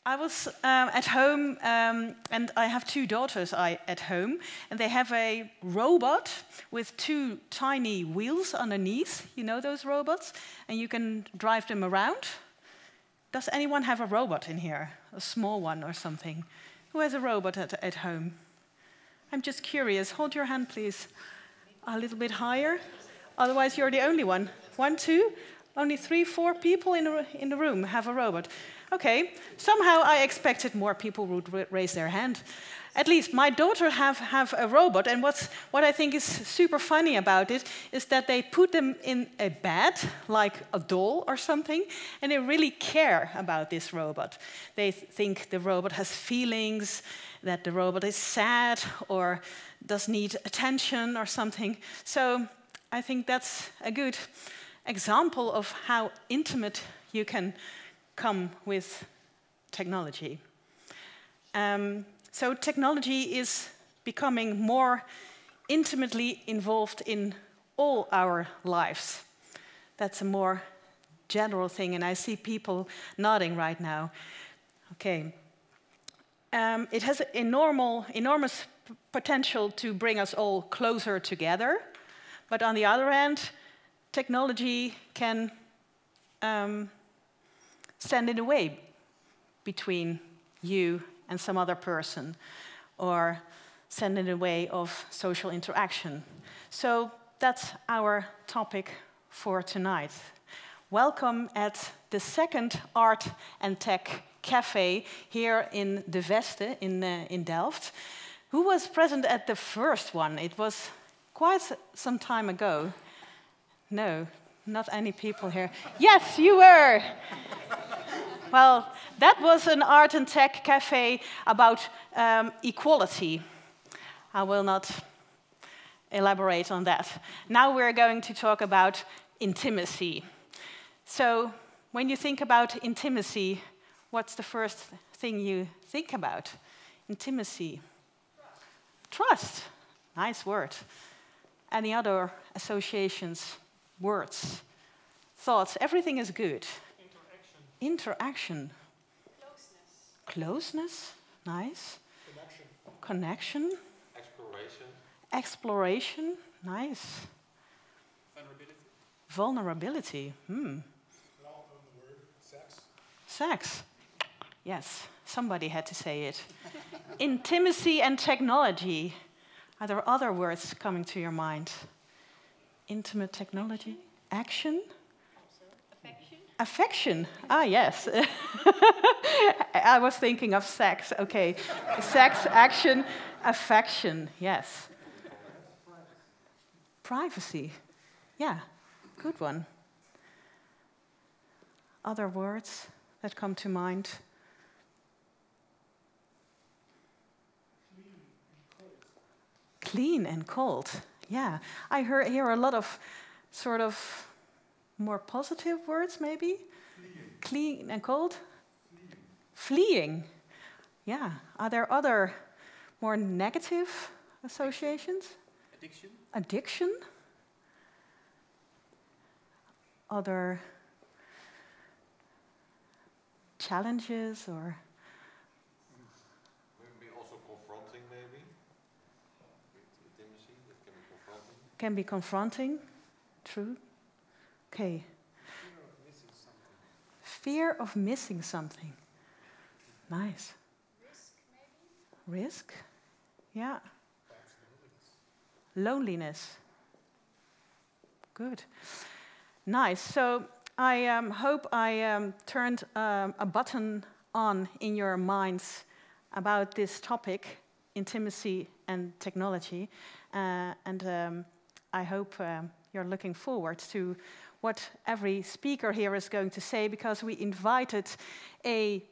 I was at home, and I have two daughters at home, and they have a robot with two tiny wheels underneath. You know those robots? And you can drive them around. Does anyone have a robot in here? A small one or something? Who has a robot at home? I'm just curious. Hold your hand, please. A little bit higher. Otherwise, you're the only one. 1, 2? Only 3, 4 people in the room have a robot. Okay, somehow I expected more people would raise their hand. At least my daughter have a robot, and what I think is super funny about it is that they put them in a bed, like a doll or something, and they really care about this robot. They think the robot has feelings, that the robot is sad or does need attention or something. So I think that's a good example of how intimate you can come with technology. So technology is becoming more intimately involved in all our lives. That's a more general thing, and I see people nodding right now. Okay. It has enormous potential to bring us all closer together, but on the other hand, technology can stand in the way between you and some other person, or stand in the way of social interaction. So that's our topic for tonight. Welcome at the second Art and Tech Café here in De Veste in Delft. Who was present at the first one? It was quite some time ago. No, not any people here. Yes, you were. Well, that was an Art and Tech Café about equality. I will not elaborate on that. Now we're going to talk about intimacy. So when you think about intimacy, what's the first thing you think about? Intimacy. Trust. Nice word. Any other associations, words, thoughts? Everything is good. Interaction. Closeness. Closeness. Nice. Connection. Connection. Exploration. Exploration. Nice. Vulnerability. Vulnerability. Sex. Sex. Yes, somebody had to say it. Intimacy and technology. Are there other words coming to your mind? Intimate technology. Action. Affection. Affection. Ah, yes. I was thinking of sex. Okay. Sex, action, affection. Yes. Privacy. Yeah, good one. Other words that come to mind? Clean and cold. Yeah, I hear a lot of sort of more positive words, maybe? Fleeing. Clean and cold? Fleeing. Fleeing. Yeah. Are there other more negative associations? Addiction. Addiction? Other challenges or? Maybe also confronting, maybe. With intimacy, that can be confronting. Can be confronting. True. Okay. Fear of missing something. Fear of missing something. Nice. Risk, maybe. Risk? Yeah. Loneliness. Good. Nice. So I hope I turned a button on in your minds about this topic, intimacy and technology. And I hope you're looking forward to what every speaker here is going to say, because we invited an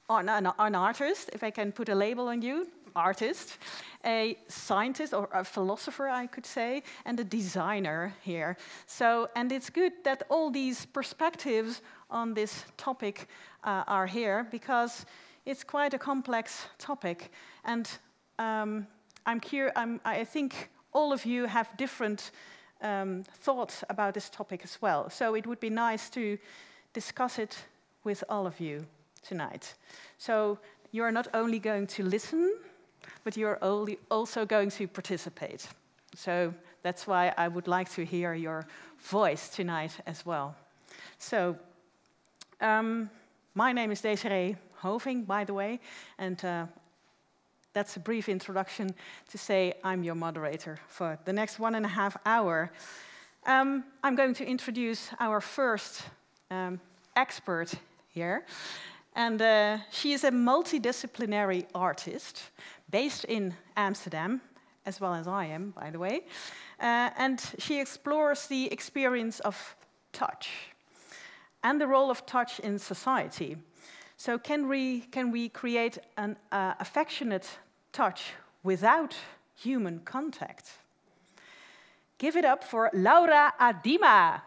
artist, if I can put a label on you, artist, a scientist or a philosopher, I could say, and a designer here. So, and it's good that all these perspectives on this topic are here, because it's quite a complex topic. And I think all of you have different thoughts about this topic as well. So it would be nice to discuss it with all of you. tonight. So you're not only going to listen, but you're also going to participate. So that's why I would like to hear your voice tonight as well. So my name is Desiree Hoving, by the way, and that's a brief introduction to say I'm your moderator for the next 1.5 hours. I'm going to introduce our first expert here. And she is a multidisciplinary artist based in Amsterdam, as well as I am, by the way. And she explores the experience of touch and the role of touch in society. So can we create an affectionate touch without human contact? Give it up for A Dima.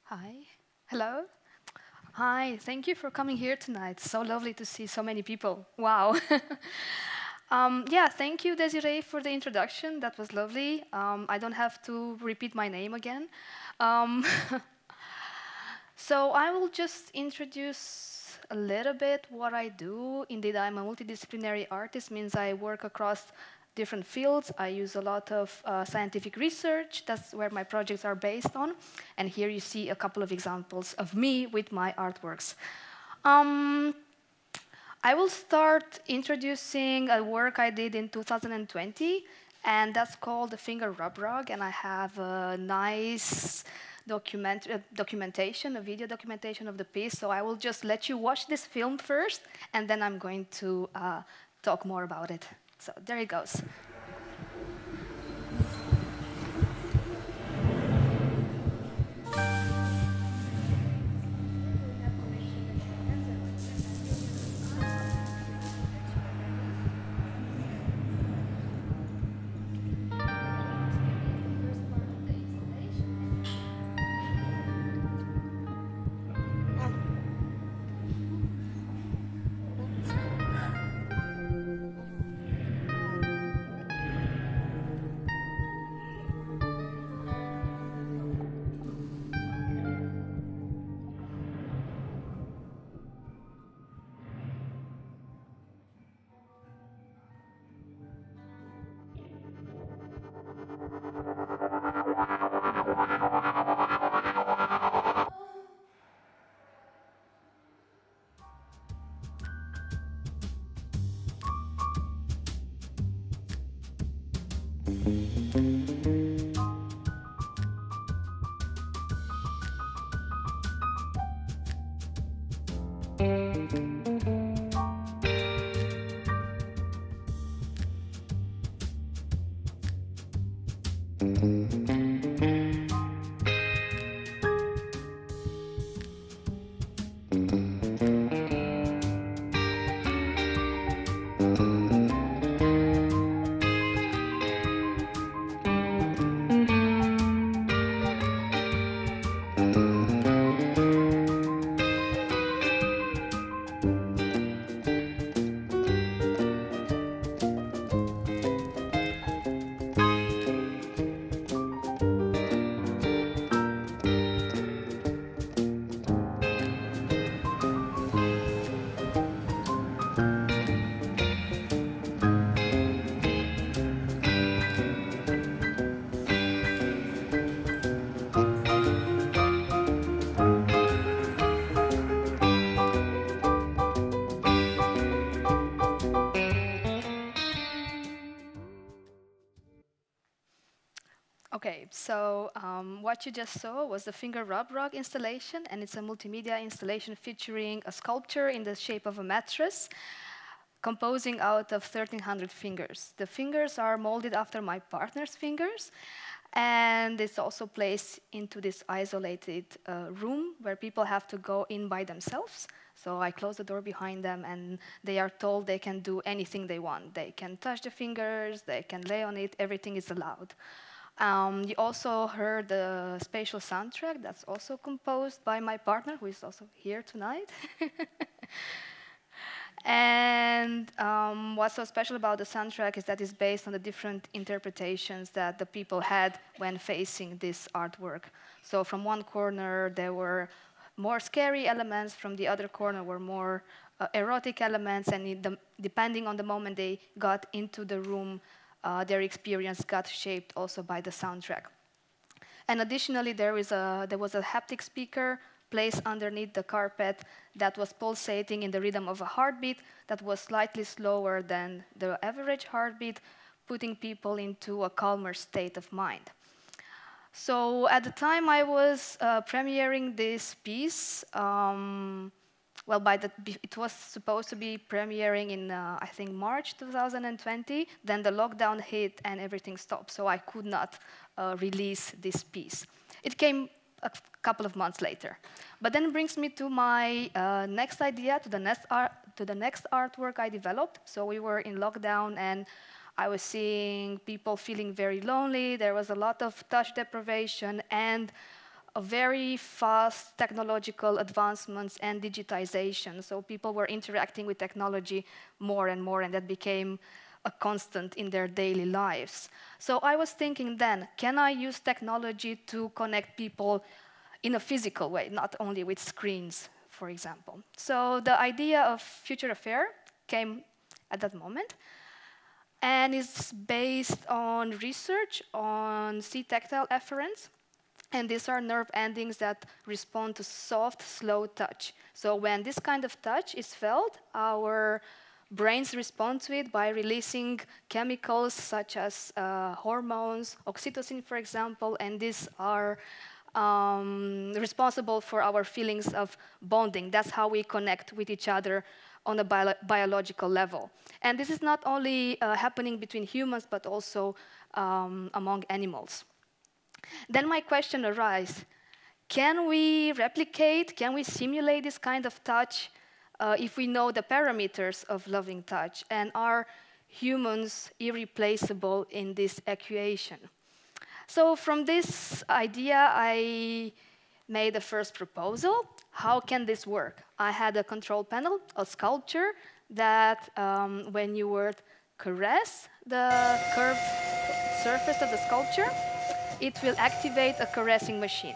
Hi. Hello. Hi. Thank you for coming here tonight. So lovely to see so many people. Wow. Yeah, thank you, Desiree, for the introduction. That was lovely. I don't have to repeat my name again. So I will just introduce a little bit what I do. Indeed, I'm a multidisciplinary artist, means I work across different fields. I use a lot of scientific research. That's where my projects are based on. And here you see a couple of examples of me with my artworks. I will start introducing a work I did in 2020, and that's called the Finger Rub Rug. And I have a nice documentation, a video documentation of the piece. So I will just let you watch this film first, and then I'm going to talk more about it. So there it goes. Okay, so what you just saw was the Finger Rub Rug installation, and it's a multimedia installation featuring a sculpture in the shape of a mattress, composing out of 1,300 fingers. The fingers are molded after my partner's fingers, and it's also placed into this isolated room where people have to go in by themselves. So I close the door behind them, and they are told they can do anything they want. They can touch the fingers, they can lay on it, everything is allowed. You also heard the spatial soundtrack that's also composed by my partner, who is also here tonight. And what's so special about the soundtrack is that it's based on the different interpretations that the people had when facing this artwork. So from one corner, there were more scary elements, from the other corner were more erotic elements, and depending on the moment they got into the room, their experience got shaped also by the soundtrack. And additionally, there was a haptic speaker placed underneath the carpet that was pulsating in the rhythm of a heartbeat that was slightly slower than the average heartbeat, putting people into a calmer state of mind. So at the time I was premiering this piece, it was supposed to be premiering in, I think, March 2020. Then the lockdown hit and everything stopped, so I could not release this piece. It came a couple of months later. But then brings me to my next idea, to the next artwork I developed. So we were in lockdown, and I was seeing people feeling very lonely. There was a lot of touch deprivation and a very fast technological advancements and digitization. So people were interacting with technology more, and that became a constant in their daily lives. So I was thinking then, can I use technology to connect people in a physical way, not only with screens, for example? So the idea of Future Affair came at that moment, and is based on research on C-tactile afferents. And these are nerve endings that respond to soft, slow touch. So when this kind of touch is felt, our brains respond to it by releasing chemicals such as hormones, oxytocin, for example, and these are responsible for our feelings of bonding. That's how we connect with each other on a biological level. And this is not only happening between humans, but also among animals. Then my question arises, can we replicate, can we simulate this kind of touch if we know the parameters of loving touch? And are humans irreplaceable in this equation? So from this idea, I made the first proposal. How can this work? I had a control panel, a sculpture, that when you would caress the curved surface of the sculpture, it will activate a caressing machine.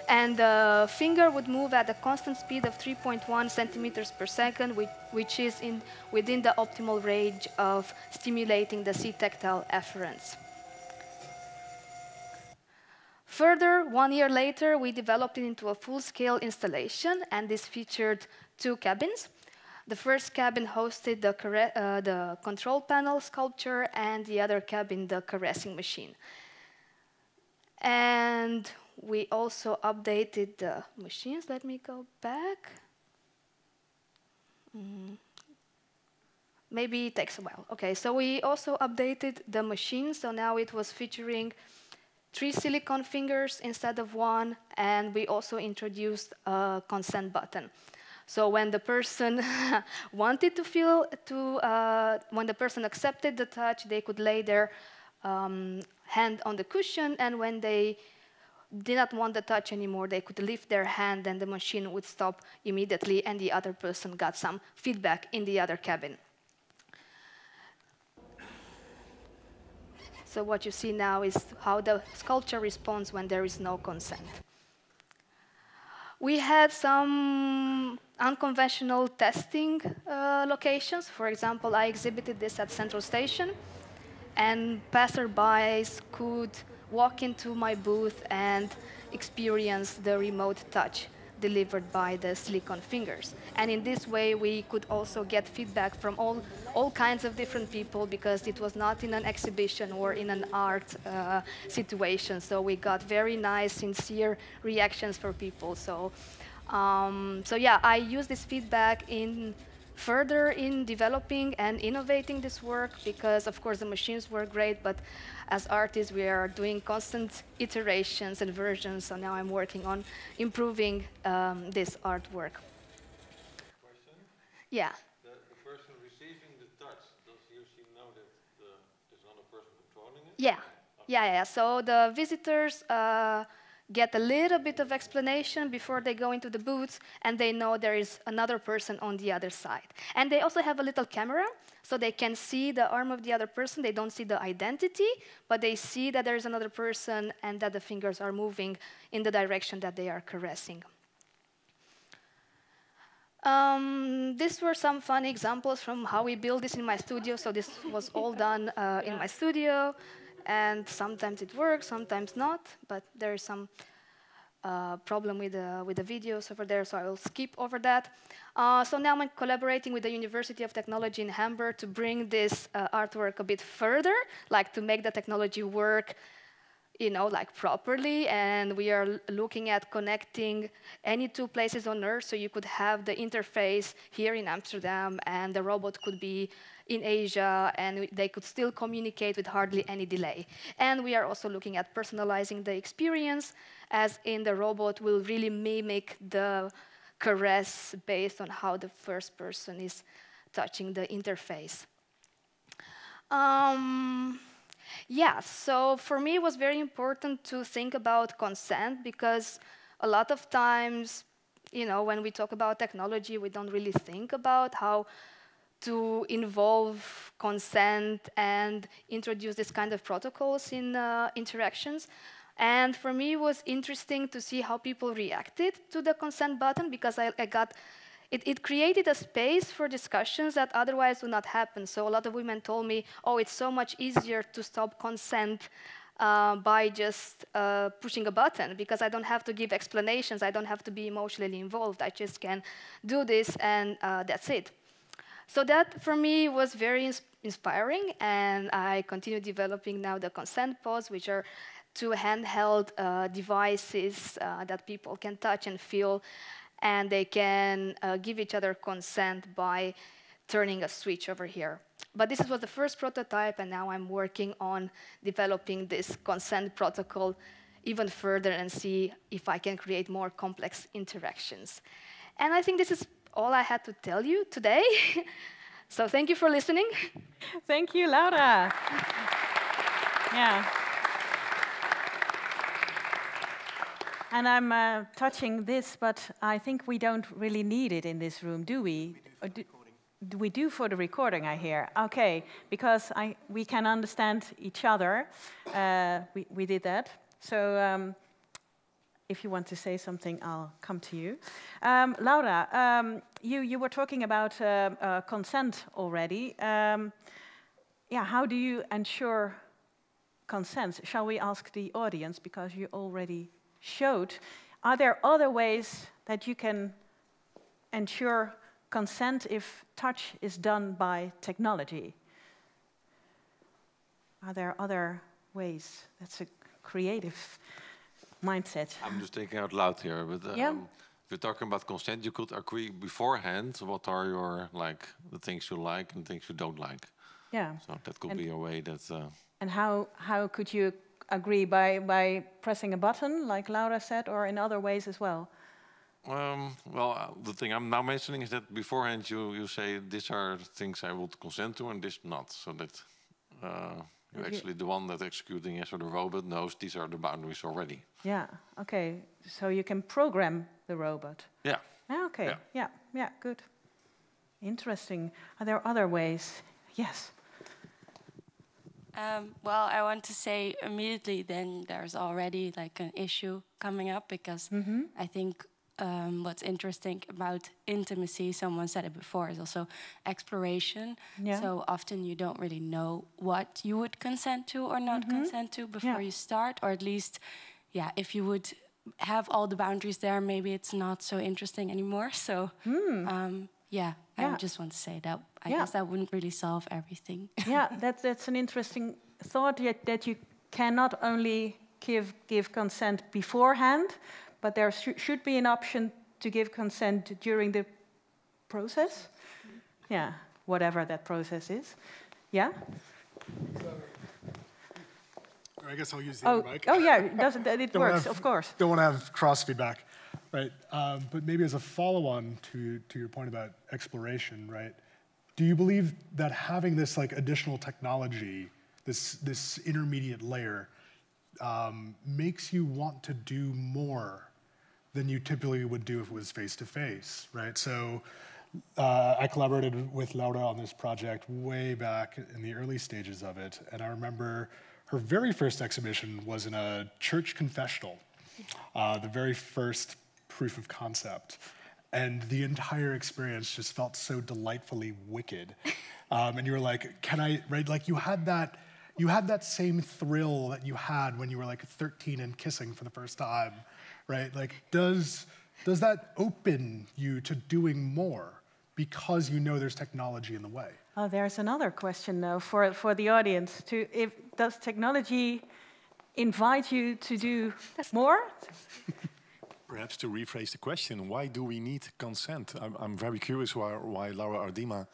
And the finger would move at a constant speed of 3.1 centimeters per second, which is within the optimal range of stimulating the C-tactile afferents. Further, 1 year later, we developed it into a full-scale installation, and this featured 2 cabins. The first cabin hosted the control panel sculpture, and the other cabin, the caressing machine. And we also updated the machines. Let me go back. Maybe it takes a while. Okay, so we also updated the machine. So now it was featuring 3 silicone fingers instead of 1, and we also introduced a consent button. So when the person wanted to when the person accepted the touch, they could lay their hand on the cushion, and when they did not want the touch anymore, they could lift their hand, and the machine would stop immediately, and the other person got some feedback in the other cabin. So what you see now is how the sculpture responds when there is no consent. We had some unconventional testing locations. For example, I exhibited this at Central Station, and passerbys could walk into my booth and experience the remote touch delivered by the silicone fingers. And in this way, we could also get feedback from all kinds of different people, because it was not in an exhibition or in an art situation. So we got very nice, sincere reactions from people. So yeah, I use this feedback further in developing and innovating this work, because of course the machines were great, but as artists we are doing constant iterations and versions, so now I'm working on improving this artwork. Question? Yeah. The person receiving the touch, does he or she know that there's another person controlling it? Yeah. Yeah. So the visitors get a little bit of explanation before they go into the booth, and they know there is another person on the other side. And they also have a little camera, so they can see the arm of the other person. They don't see the identity, but they see that there is another person and that the fingers are moving in the direction that they are caressing. These were some fun examples from how we build this in my studio. So this was all done in my studio. And sometimes it works, sometimes not. But there is some problem with the videos over there, so I will skip over that. So now I'm collaborating with the University of Technology in Hamburg to bring this artwork a bit further, like to make the technology work, you know, like properly. And we are looking at connecting any two places on Earth, so you could have the interface here in Amsterdam, and the robot could be in Asia, and they could still communicate with hardly any delay. And we are also looking at personalizing the experience, as in the robot will really mimic the caress based on how the first person is touching the interface. Yeah, so for me it was very important to think about consent, because a lot of times, you know, when we talk about technology, we don't really think about how to involve consent and introduce this kind of protocols in interactions. And for me, it was interesting to see how people reacted to the consent button, because it created a space for discussions that otherwise would not happen. So a lot of women told me, oh, it's so much easier to stop consent by just pushing a button, because I don't have to give explanations, I don't have to be emotionally involved, I just can do this and that's it. So that, for me, was very inspiring, and I continue developing now the consent pods, which are two handheld devices that people can touch and feel, and they can give each other consent by turning a switch over here. But this was the first prototype, and now I'm working on developing this consent protocol even further and see if I can create more complex interactions. And I think this is all I had to tell you today. So thank you for listening. Thank you, Laura. Yeah. And I'm touching this, but I think we don't really need it in this room, do we? We do for the recording, I hear. Okay, because we can understand each other. We did that. So if you want to say something, I'll come to you. Laura, you were talking about consent already. Yeah, how do you ensure consent? Shall we ask the audience, because you already showed. Are there other ways that you can ensure consent if touch is done by technology? Are there other ways? That's a creative mindset. I'm just thinking out loud here, but yeah. If you're talking about consent, you could agree beforehand what are your the things you like and things you don't like. Yeah. So that could be a way that. And how could you agree by pressing a button, like Laura said, or in other ways as well? Well, the thing I'm now mentioning is that beforehand you say these are things I would consent to and this not, so that you're actually the one that's executing it, so the robot knows these are the boundaries already. Yeah. Okay. So you can program the robot. Yeah. Okay. Yeah. Good. Interesting. Are there other ways? Yes. Well, I want to say immediately then there's already like an issue coming up, because I think what's interesting about intimacy, someone said it before, is also exploration. Yeah. So often you don't really know what you would consent to or not consent to before you start, or at least, if you would have all the boundaries there, maybe it's not so interesting anymore. So I just want to say that I guess that wouldn't really solve everything. Yeah, that's an interesting thought, that you cannot only give consent beforehand, but there should be an option to give consent during the process. Yeah, whatever that process is. Yeah? I guess I'll use the other mic. Oh yeah, it works, of course. Don't want to have cross feedback. Right, but maybe as a follow-on to your point about exploration, right? Do you believe that having this like additional technology, this intermediate layer, makes you want to do more than you typically would do if it was face-to-face, right? So I collaborated with Laura on this project way back in the early stages of it, and I remember her very first exhibition was in a church confessional, the very first proof of concept. And the entire experience just felt so delightfully wicked. And you were like, can I, right? Like you had that same thrill that you had when you were like 13 and kissing for the first time, right? Like does that open you to doing more because you know there's technology in the way? Oh, there's another question though for the audience. Does technology invite you to do more? Perhaps to rephrase the question, why do we need consent? I'm very curious why Laura A Dima,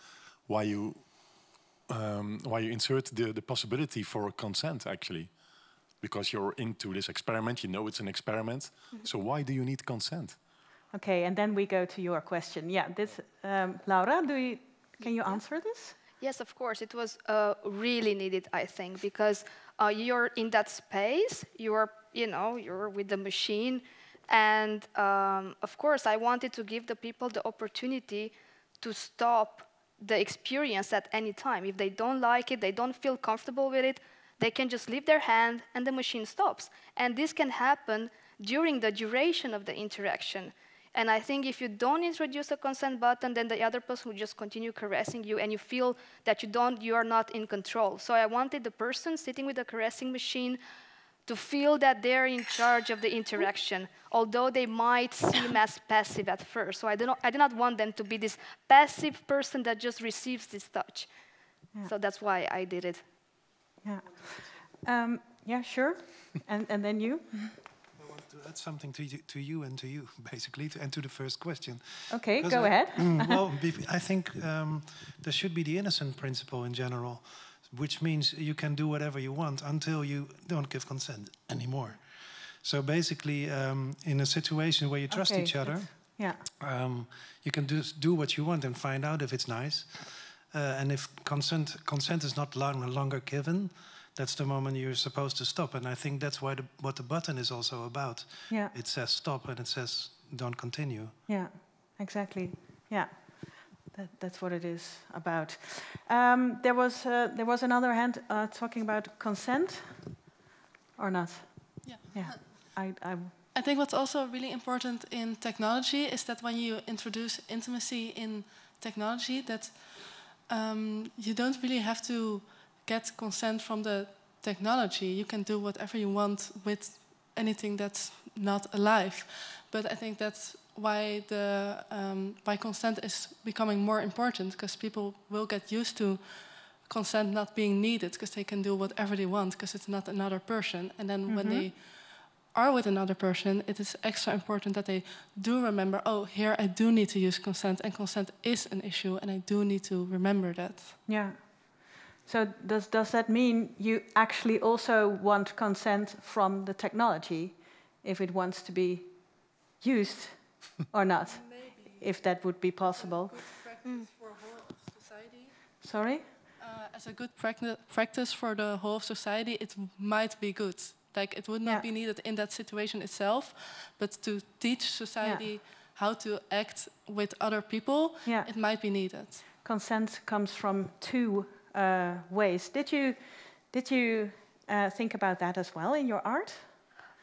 why you insert the possibility for consent actually, because you're into this experiment. You know it's an experiment. So why do you need consent? Okay, and then we go to your question. Yeah, this Laura, can you answer this? Yes, of course. It was really needed, I think, because you're in that space. You're with the machine. And of course, I wanted to give the people the opportunity to stop the experience at any time. If they don't like it, they don't feel comfortable with it, they can just leave their hand and the machine stops. And this can happen during the duration of the interaction. And I think if you don't introduce a consent button, then the other person will just continue caressing you and you feel that you are not in control. So I wanted the person sitting with the caressing machine to feel that they're in charge of the interaction, although they might seem as passive at first. So I did not want them to be this passive person that just receives this touch. Yeah. So that's why I did it. Yeah, yeah, sure. And then you? I want to add something to you, basically, and to the first question. Okay, go ahead. Well, I think there should be the innocent principle in general, which means you can do whatever you want until you don't give consent anymore. So basically, in a situation where you trust each other, you can do what you want and find out if it's nice. And if consent is not longer given, that's the moment you're supposed to stop. And I think that's what the button is also about. Yeah. It says stop and it says don't continue. Yeah, exactly. Yeah. That's what it is about. There was another hand talking about consent, or not? Yeah. Yeah. I think what's also really important in technology is that when you introduce intimacy in technology, that you don't really have to get consent from the technology. You can do whatever you want with anything that's not alive. But I think that's why why consent is becoming more important, because people will get used to consent not being needed, because they can do whatever they want, because it's not another person. And then when they are with another person, it is extra important that they do remember, oh, here I do need to use consent, and consent is an issue, and I do need to remember that. Yeah. So does that mean you actually also want consent from the technology, if it wants to be used or not? Maybe. If that would be possible. Good practice for whole of society. Sorry? As a good practice for the whole of society, it might be good. Like, it would not be needed in that situation itself, but to teach society how to act with other people, it might be needed. Consent comes from two ways. Did you think about that as well in your art?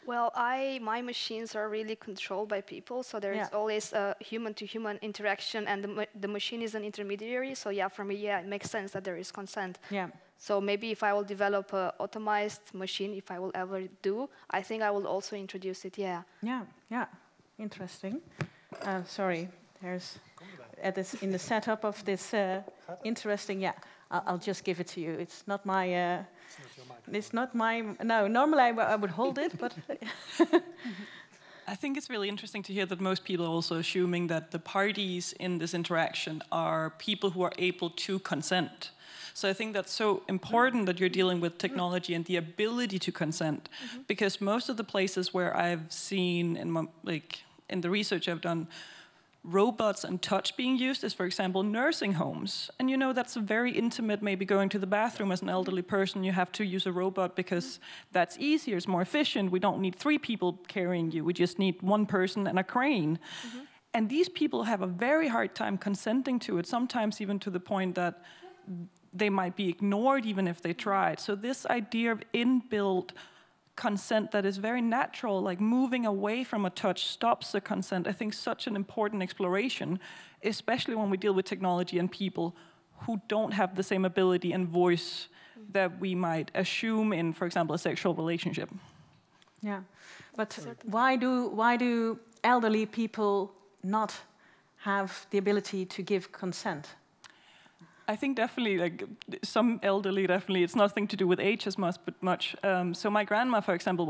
Well, my machines are really controlled by people, so there is always a human-to-human interaction, and the machine is an intermediary. So yeah, for me, it makes sense that there is consent. Yeah. So maybe if I will develop an automized machine, if I will ever do, I think I will also introduce it. Yeah. Yeah. Interesting. Sorry, there's in the setup of this interesting. Yeah, I'll just give it to you. It's not my. It's not my. No, normally I would hold it, but. I think it's really interesting to hear that most people are also assuming that the parties in this interaction are people who are able to consent. So I think that's so important that you're dealing with technology and the ability to consent, because most of the places where I've seen in the research I've done, robots and touch being used is, for example, nursing homes. And you know, that's a very intimate, maybe going to the bathroom as an elderly person, you have to use a robot because that's easier, it's more efficient. We don't need 3 people carrying you, we just need 1 person and a crane. And these people have a very hard time consenting to it, sometimes even to the point that they might be ignored even if they tried. So this idea of inbuilt consent that is very natural, like moving away from a touch stops the consent, I think such an important exploration, especially when we deal with technology and people who don't have the same ability and voice that we might assume in, for example, a sexual relationship. Yeah, but why do elderly people not have the ability to give consent? I think definitely, like some elderly, definitely, it's nothing to do with age as much. So my grandma, for example,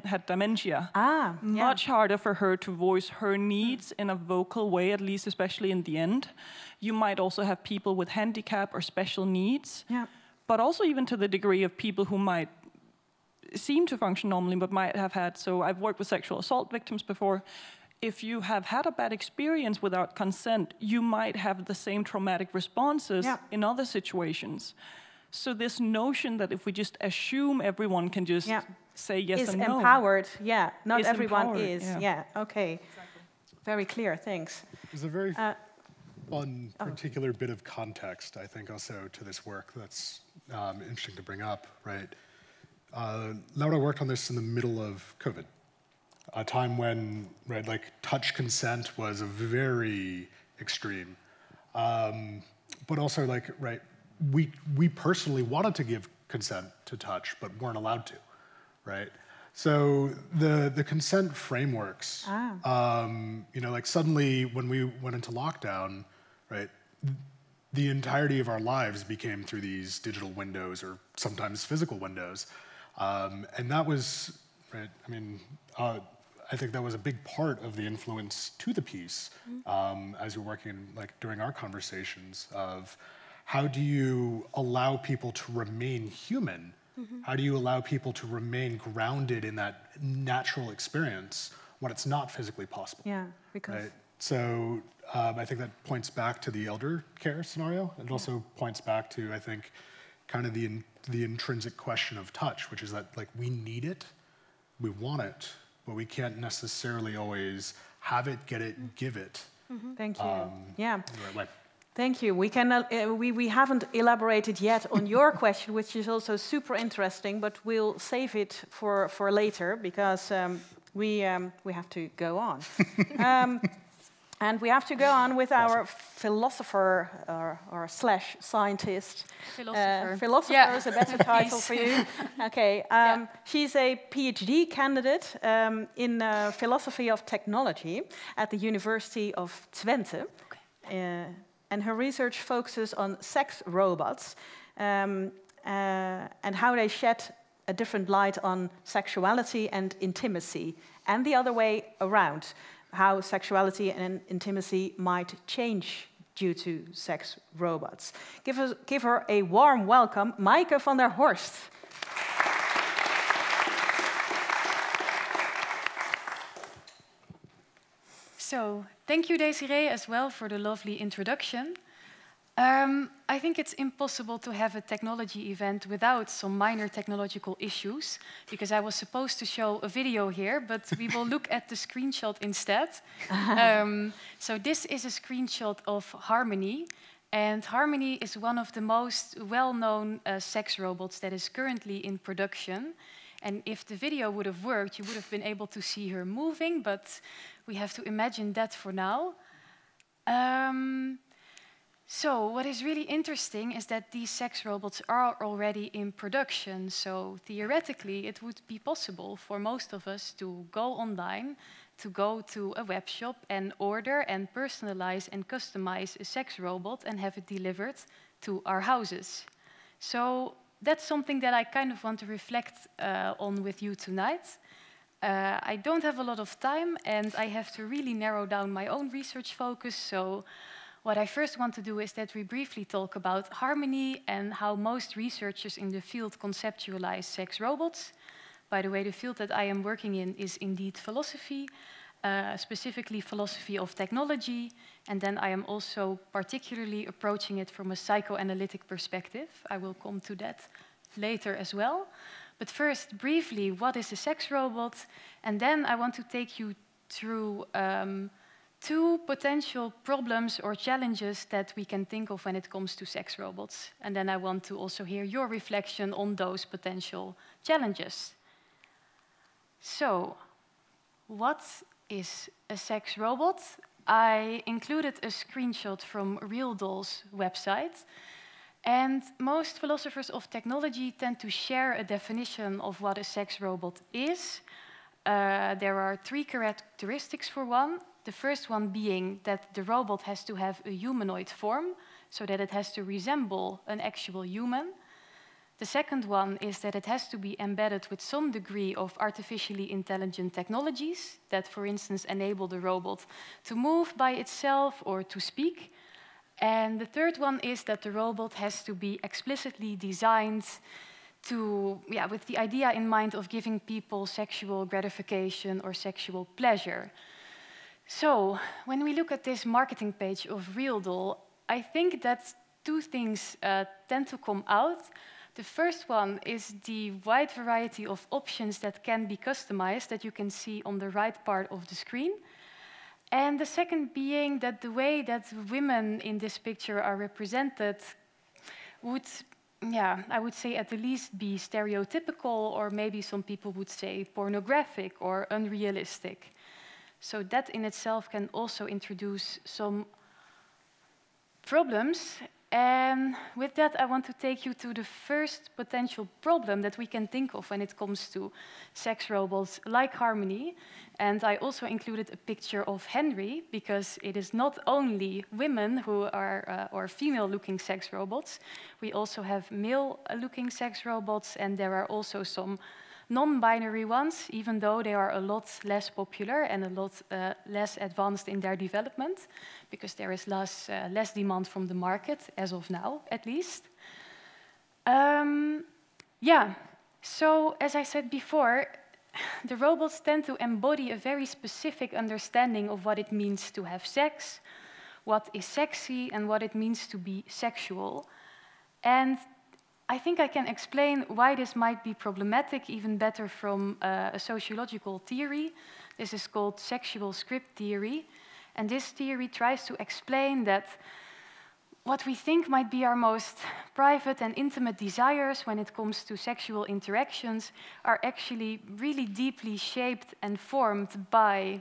had dementia. Much harder for her to voice her needs in a vocal way, at least, especially in the end. You might also have people with handicap or special needs, but also even to the degree of people who might seem to function normally, but might have had. So I've worked with sexual assault victims before. If you have had a bad experience without consent, you might have the same traumatic responses in other situations. So this notion that if we just assume everyone can just say yes and no. Is empowered, not is everyone empowered, is, okay. Exactly. Very clear, thanks. There's a very fun particular bit of context, I think, also to this work that's interesting to bring up, right? Laura worked on this in the middle of COVID. A time when, right, like touch consent was very extreme, but also like, right, we personally wanted to give consent to touch, but weren't allowed to, right? So the consent frameworks, you know, like suddenly when we went into lockdown, right, the entirety of our lives became through these digital windows or sometimes physical windows, and that was, right, I mean, I think that was a big part of the influence to the piece as you're working, like during our conversations of how do you allow people to remain human? How do you allow people to remain grounded in that natural experience when it's not physically possible? Yeah, because... Right? So I think that points back to the elder care scenario. It also points back to, I think, kind of the intrinsic question of touch, which is that like we need it, we want it, but we can't necessarily always have it, get it, give it. Thank you. In the right way. Thank you. We haven't elaborated yet on your question, which is also super interesting, but we'll save it for later because we have to go on. And we have to go on with our philosopher or slash scientist. Philosopher is a better title for you. Okay. She's a PhD candidate in philosophy of technology at the University of Twente. And her research focuses on sex robots and how they shed a different light on sexuality and intimacy, and the other way around, how sexuality and intimacy might change due to sex robots. Give her a warm welcome, Maaike van der Horst. So, thank you, Desiree, as well for the lovely introduction. I think it's impossible to have a technology event without some minor technological issues, because I was supposed to show a video here, but we will look at the screenshot instead. So this is a screenshot of Harmony, and Harmony is one of the most well-known sex robots that is currently in production. And if the video would have worked, you would have been able to see her moving, but we have to imagine that for now. So what is really interesting is that these sex robots are already in production. So theoretically, it would be possible for most of us to go online, to go to a web shop and order and personalize and customize a sex robot and have it delivered to our houses. So that's something that I kind of want to reflect on with you tonight. I don't have a lot of time and I have to really narrow down my own research focus. So what I first want to do is that we briefly talk about Harmony and how most researchers in the field conceptualize sex robots. By the way, the field that I am working in is indeed philosophy. specifically philosophy of technology, and then I am also particularly approaching it from a psychoanalytic perspective. I will come to that later as well. But first, briefly, what is a sex robot? And then I want to take you through two potential problems or challenges that we can think of when it comes to sex robots. And then I want to also hear your reflection on those potential challenges. So, what is a sex robot? I included a screenshot from Real Doll's website. And most philosophers of technology tend to share a definition of what a sex robot is. There are three characteristics for one. The first one being that the robot has to have a humanoid form, so that it has to resemble an actual human. The second one is that it has to be embedded with some degree of artificially intelligent technologies that, for instance, enable the robot to move by itself or to speak. And the third one is that the robot has to be explicitly designed to, with the idea in mind of giving people sexual gratification or sexual pleasure. So, when we look at this marketing page of Real Doll, I think that two things tend to come out. The first one is the wide variety of options that can be customized that you can see on the right part of the screen. And the second being that the way that women in this picture are represented would, I would say at the least be stereotypical, or maybe some people would say pornographic or unrealistic. So that in itself can also introduce some problems. And with that, I want to take you to the first potential problem that we can think of when it comes to sex robots like Harmony. And I also included a picture of Henry, because it is not only women who are, or female-looking sex robots. We also have male-looking sex robots, and there are also some non-binary ones, even though they are a lot less popular and a lot less advanced in their development, because there is less demand from the market, as of now, at least. So as I said before, the robots tend to embody a very specific understanding of what it means to have sex, what is sexy, and what it means to be sexual. And I think I can explain why this might be problematic even better from a sociological theory. This is called sexual script theory. And this theory tries to explain that what we think might be our most private and intimate desires when it comes to sexual interactions are actually really deeply shaped and formed by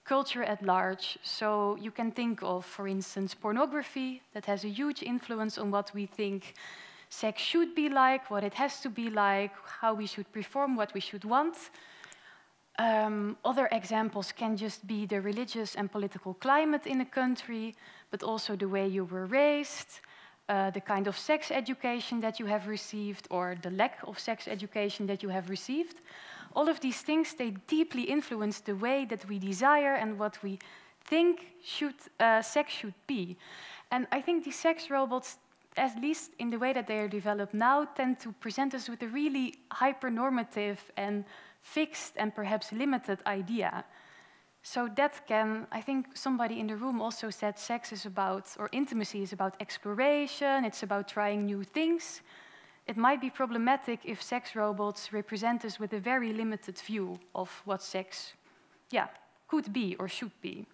culture at large. So you can think of, for instance, pornography that has a huge influence on what we think sex should be like, what it has to be like, how we should perform, what we should want. Other examples can just be the religious and political climate in a country, but also the way you were raised, the kind of sex education that you have received, or the lack of sex education that you have received. All of these things, they deeply influence the way that we desire and what we think sex should be. And I think these sex robots, at least in the way that they are developed now, tend to present us with a really hypernormative and fixed and perhaps limited idea. So that can, I think somebody in the room also said sex is about, or intimacy is about exploration, it's about trying new things. It might be problematic if sex robots represent us with a very limited view of what sex, could be or should be.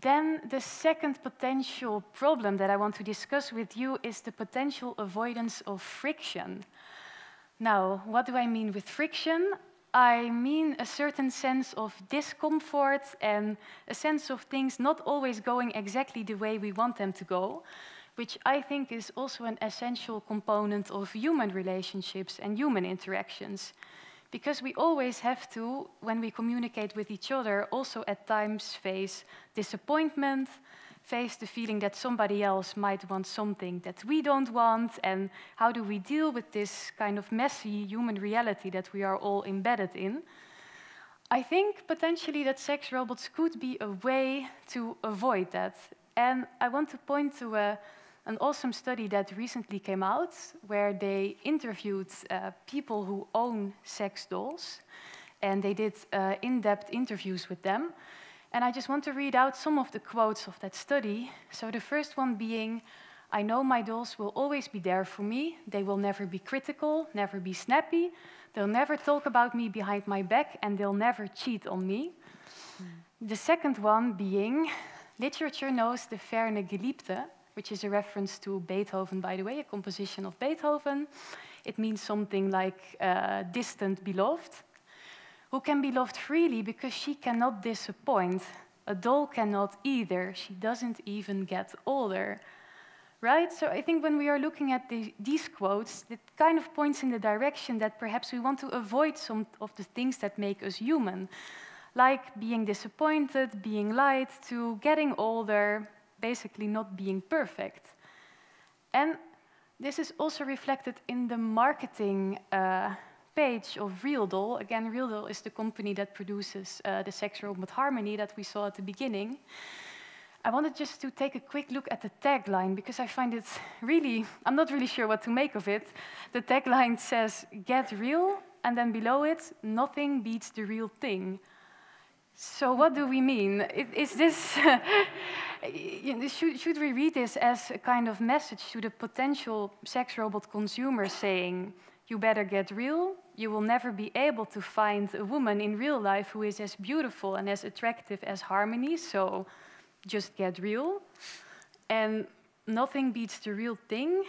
Then the second potential problem that I want to discuss with you is the potential avoidance of friction. Now, what do I mean with friction? I mean a certain sense of discomfort and a sense of things not always going exactly the way we want them to go, which I think is also an essential component of human relationships and human interactions. Because we always have to, when we communicate with each other, also at times face disappointment, face the feeling that somebody else might want something that we don't want, and how do we deal with this kind of messy human reality that we are all embedded in. I think potentially that sex robots could be a way to avoid that. And I want to point to an awesome study that recently came out, where they interviewed people who own sex dolls. and they did in-depth interviews with them. And I just want to read out some of the quotes of that study. So the first one being, "I know my dolls will always be there for me. They will never be critical, never be snappy. They'll never talk about me behind my back, and they'll never cheat on me." The second one being, "Literature knows de ferne Geliebte," which is a reference to Beethoven, by the way, a composition of Beethoven. It means something like distant beloved, "who can be loved freely because she cannot disappoint. A doll cannot either. She doesn't even get older." Right? So I think when we are looking at these quotes, it kind of points in the direction that perhaps we want to avoid some of the things that make us human, like being disappointed, being lied to, getting older, basically not being perfect. And this is also reflected in the marketing page of Real Doll. Again, Real Doll is the company that produces the sex robot Harmony that we saw at the beginning. I wanted just to take a quick look at the tagline, because I find it really, I'm not really sure what to make of it. The tagline says, "Get real," and then below it, "Nothing beats the real thing." So what do we mean? Is this, should we read this as a kind of message to the potential sex robot consumer saying, "You better get real, you will never be able to find a woman in real life who is as beautiful and as attractive as Harmony, so just get real"? And nothing beats the real thing,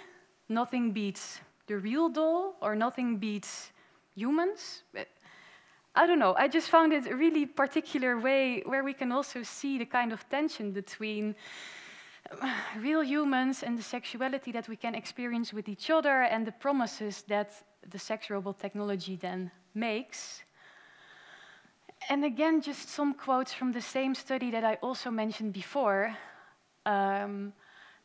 nothing beats the real doll, or nothing beats humans? I don't know, I just found it a really particular way where we can also see the kind of tension between real humans and the sexuality that we can experience with each other and the promises that the sex robot technology then makes. And again, just some quotes from the same study that I also mentioned before.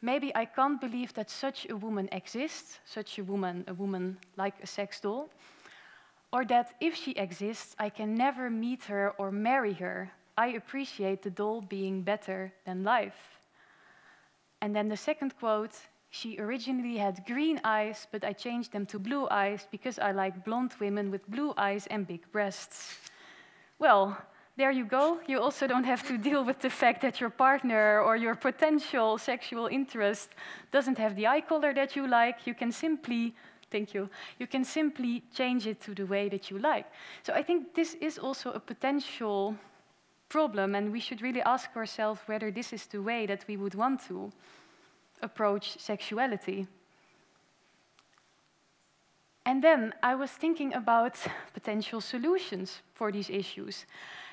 "Maybe I can't believe that such a woman exists," such a woman like a sex doll, "or that if she exists, I can never meet her or marry her. I appreciate the doll being better than life." And then the second quote, "She originally had green eyes, but I changed them to blue eyes because I like blonde women with blue eyes and big breasts." Well, there you go. You also don't have to deal with the fact that your partner or your potential sexual interest doesn't have the eye color that you like. You can simply, thank you, you can simply change it to the way that you like. So I think this is also a potential problem, and we should really ask ourselves whether this is the way that we would want to approach sexuality. And then I was thinking about potential solutions for these issues.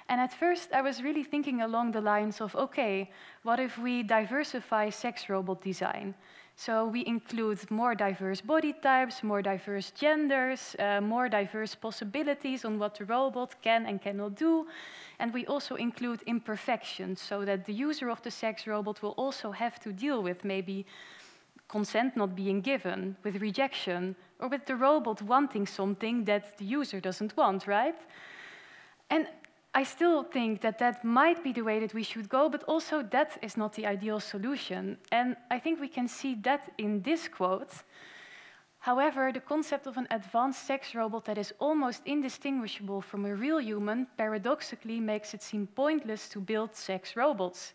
And at first I was really thinking along the lines of, okay, what if we diversify sex robot design? So we include more diverse body types, more diverse genders, more diverse possibilities on what the robot can and cannot do. And we also include imperfections, so that the user of the sex robot will also have to deal with maybe consent not being given, with rejection, or with the robot wanting something that the user doesn't want, right? And I still think that that might be the way that we should go, but also that is not the ideal solution. And I think we can see that in this quote. However, the concept of an advanced sex robot that is almost indistinguishable from a real human paradoxically makes it seem pointless to build sex robots.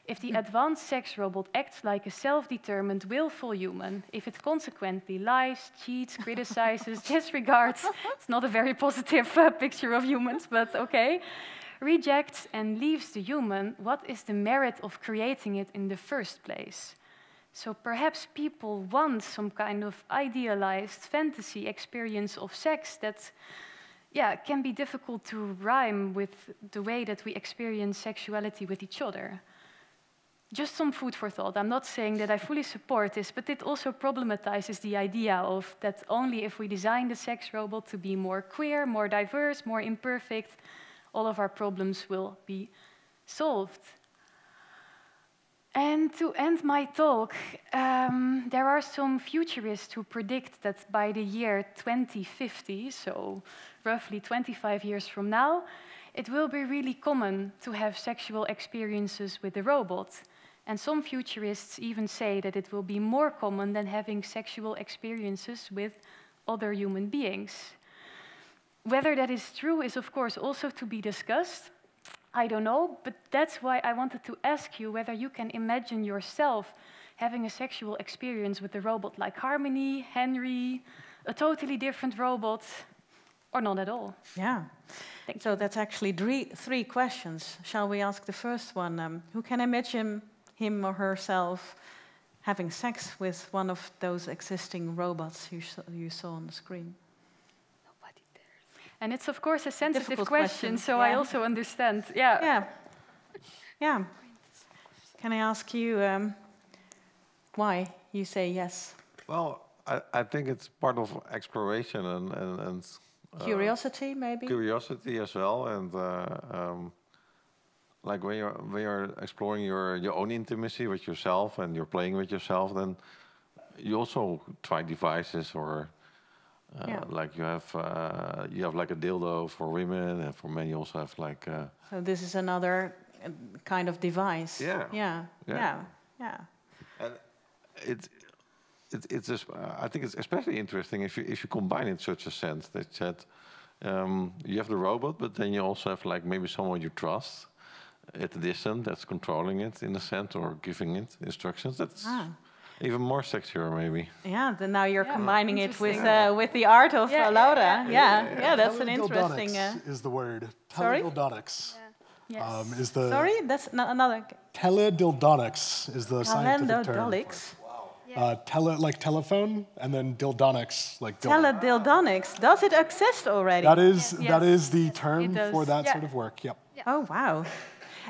If the advanced sex robot acts like a self-determined, willful human, if it consequently lies, cheats, criticizes, disregards, it's not a very positive picture of humans, but okay, rejects and leaves the human, what is the merit of creating it in the first place? So perhaps people want some kind of idealized fantasy experience of sex that, yeah, can be difficult to rhyme with the way that we experience sexuality with each other. Just some food for thought. I'm not saying that I fully support this, but it also problematizes the idea of that only if we design the sex robot to be more queer, more diverse, more imperfect, all of our problems will be solved. And to end my talk, there are some futurists who predict that by the year 2050, so roughly 25 years from now, it will be really common to have sexual experiences with a robot. And some futurists even say that it will be more common than having sexual experiences with other human beings. Whether that is true is, of course, also to be discussed. I don't know, but that's why I wanted to ask you whether you can imagine yourself having a sexual experience with a robot like Harmony, Henry, a totally different robot, or not at all. Yeah. So that's actually three questions. Shall we ask the first one? Who can imagine him or herself having sex with one of those existing robots you saw on the screen? Nobody dares. And it's, of course, a sensitive Difficult question, so yeah. I also understand. Yeah. Yeah. Yeah. Can I ask you why you say yes? Well, I think it's part of exploration and Curiosity, maybe? Curiosity as well, and like when you're exploring your own intimacy with yourself and you're playing with yourself, then you also try devices, or like you have like a dildo for women, and for men you also have like. So this is another kind of device. Yeah. Yeah. Yeah. Yeah. Yeah. And it's just, I think it's especially interesting if you combine it in such a sense that you have the robot, but then you also have like maybe someone you trust at a distance that's controlling it in a sense, or giving it instructions. That's even more sexier maybe. Yeah. Then now you're combining it with the art of Laura. Yeah. That's an interesting. Is the word Sorry? teledildonics? Yes. Is the Sorry, that's another. Teledildonics is the scientific term. Teledildonics. Like telephone, and then dildonics, like dildo. Teledildonics. Does it exist already? That is the term for that Yeah. sort of work. Yep. Oh wow!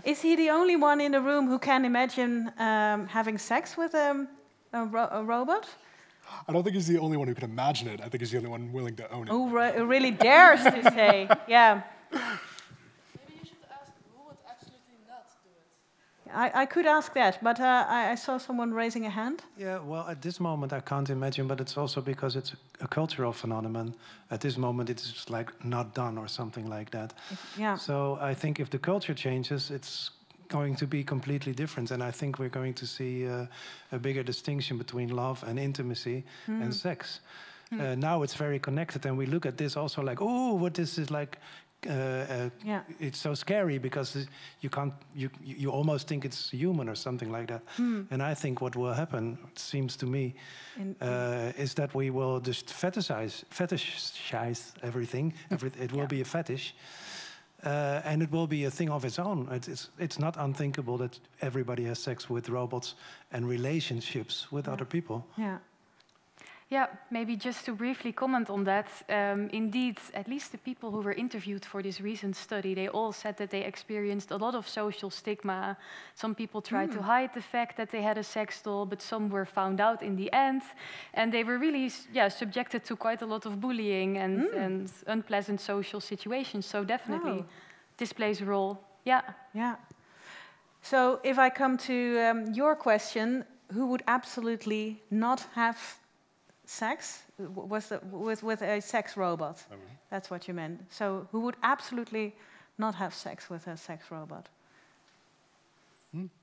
Is he the only one in the room who can imagine having sex with a robot? I don't think he's the only one who can imagine it. I think he's the only one willing to own it. Who really dares to say, yeah. Maybe you should ask who would absolutely not do it. I could ask that, but I saw someone raising a hand. Yeah, well, at this moment I can't imagine, but it's also because it's a cultural phenomenon. At this moment it's just like not done or something like that. Yeah. So I think if the culture changes, it's going to be completely different. And I think we're going to see a bigger distinction between love and intimacy and sex. Now it's very connected, and we look at this also like, oh, what this is like. It's so scary because you almost think it's human or something like that. And I think what will happen, it seems to me, is that we will just fetishize everything. It will be a fetish, and it will be a thing of its own. It's not unthinkable that everybody has sex with robots and relationships with other people. Yeah. Yeah, maybe just to briefly comment on that. Indeed, at least the people who were interviewed for this recent study, they all said that they experienced a lot of social stigma. Some people tried to hide the fact that they had a sex doll, but some were found out in the end. And they were really subjected to quite a lot of bullying and unpleasant social situations. So definitely, this plays a role. Yeah. Yeah. So if I come to your question, who would absolutely not have sex with a sex robot? That's what you meant. So who would absolutely not have sex with a sex robot?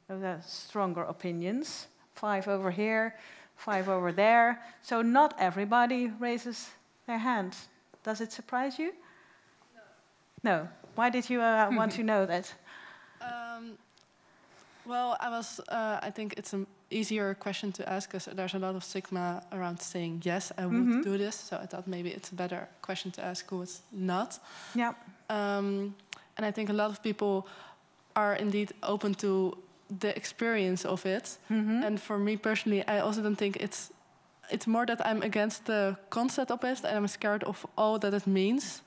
Those are stronger opinions. 5 over here, 5 over there. So not everybody raises their hand. Does it surprise you? No. Why did you want to know that? Well, I think it's an easier question to ask because there's a lot of stigma around saying, yes, I would do this. So I thought maybe it's a better question to ask who is not. Yeah. And I think a lot of people are indeed open to the experience of it. And for me personally, I also don't think it's more that I'm against the concept of it and I'm scared of all that it means.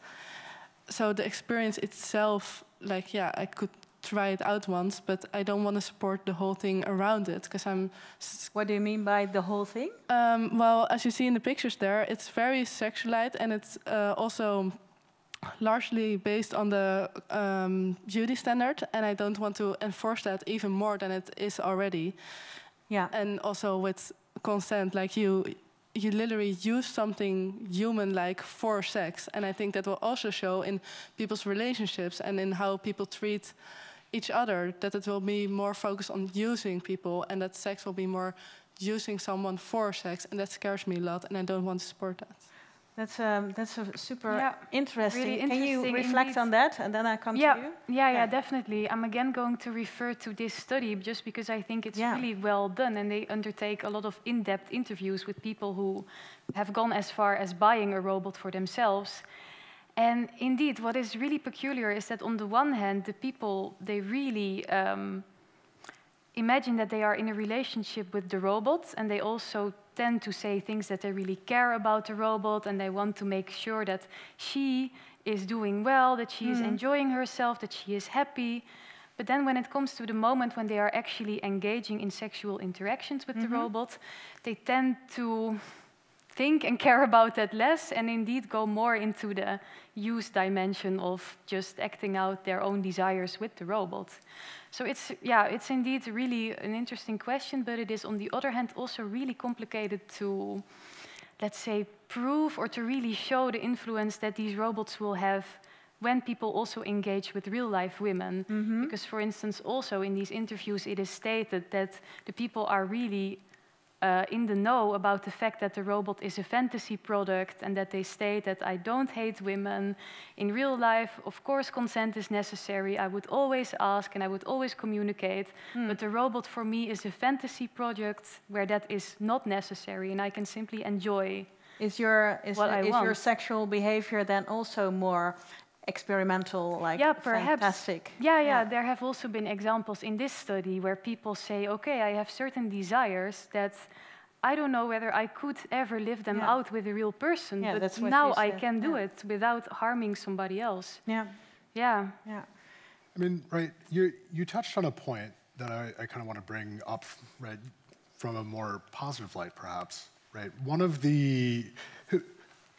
So the experience itself, like, yeah, I could try it out once, but I don't want to support the whole thing around it because I'm. What do you mean by the whole thing? Well, as you see in the pictures there, it's very sexualized and it's also largely based on the beauty standard, and I don't want to enforce that even more than it is already. Yeah. And also with consent, like you literally use something human-like for sex, and I think that will also show in people's relationships and in how people treat each other, that it will be more focused on using people, and that sex will be more using someone for sex, and that scares me a lot, and I don't want to support that. That's a super interesting. Really Can you interesting reflect indeed. on that, and then I come to you? Yeah, definitely. I'm again going to refer to this study just because I think it's really well done, and they undertake a lot of in-depth interviews with people who have gone as far as buying a robot for themselves. And indeed, what is really peculiar is that on the one hand, the people, they really imagine that they are in a relationship with the robot, and they also tend to say things that they really care about the robot, and they want to make sure that she is doing well, that she is enjoying herself, that she is happy. But then when it comes to the moment when they are actually engaging in sexual interactions with the robot, they tend to think and care about that less, and indeed go more into the use dimension of just acting out their own desires with the robot. So it's indeed really an interesting question, but it is on the other hand also really complicated to, let's say, prove or to really show the influence that these robots will have when people also engage with real-life women. Because, for instance, also in these interviews it is stated that the people are really in the know about the fact that the robot is a fantasy product, and that they state that I don't hate women. In real life, of course, consent is necessary. I would always ask and I would always communicate, but the robot for me is a fantasy project where that is not necessary, and I can simply enjoy your sexual behavior then also more experimental, like perhaps. Fantastic? Yeah, there have also been examples in this study where people say, okay, I have certain desires that I don't know whether I could ever live them out with a real person, but now I can do it without harming somebody else. Yeah. I mean, right, you touched on a point that I kind of want to bring up, right, from a more positive light, perhaps, right? One of the...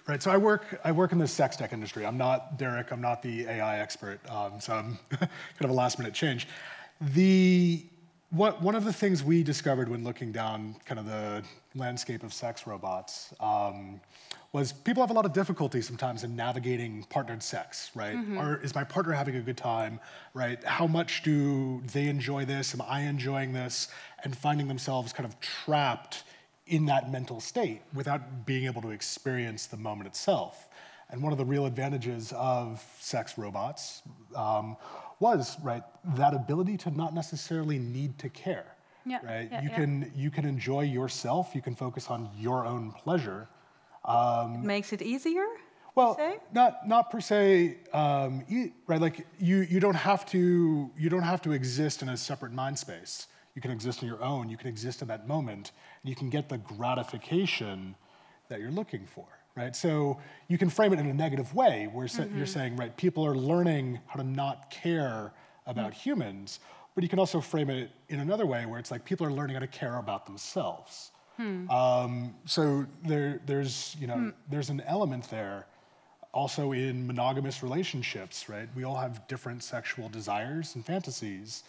Right, so I work in the sex tech industry. I'm not Derek, I'm not the AI expert, so I'm kind of a last minute change. One of the things we discovered when looking down kind of the landscape of sex robots was people have a lot of difficulty sometimes in navigating partnered sex, right? Or is my partner having a good time, right? How much do they enjoy this? Am I enjoying this? And finding themselves kind of trapped in that mental state without being able to experience the moment itself. And one of the real advantages of sex robots was, right, that ability to not necessarily need to care, right? You can enjoy yourself, you can focus on your own pleasure. It makes it easier? Well, not per se, right? Like you don't have to exist in a separate mind space. You can exist on your own, you can exist in that moment, and you can get the gratification that you're looking for, right? So you can frame it in a negative way, where you're saying, right, people are learning how to not care about humans, but you can also frame it in another way, where it's like people are learning how to care about themselves. So there's an element there, also in monogamous relationships, right? We all have different sexual desires and fantasies.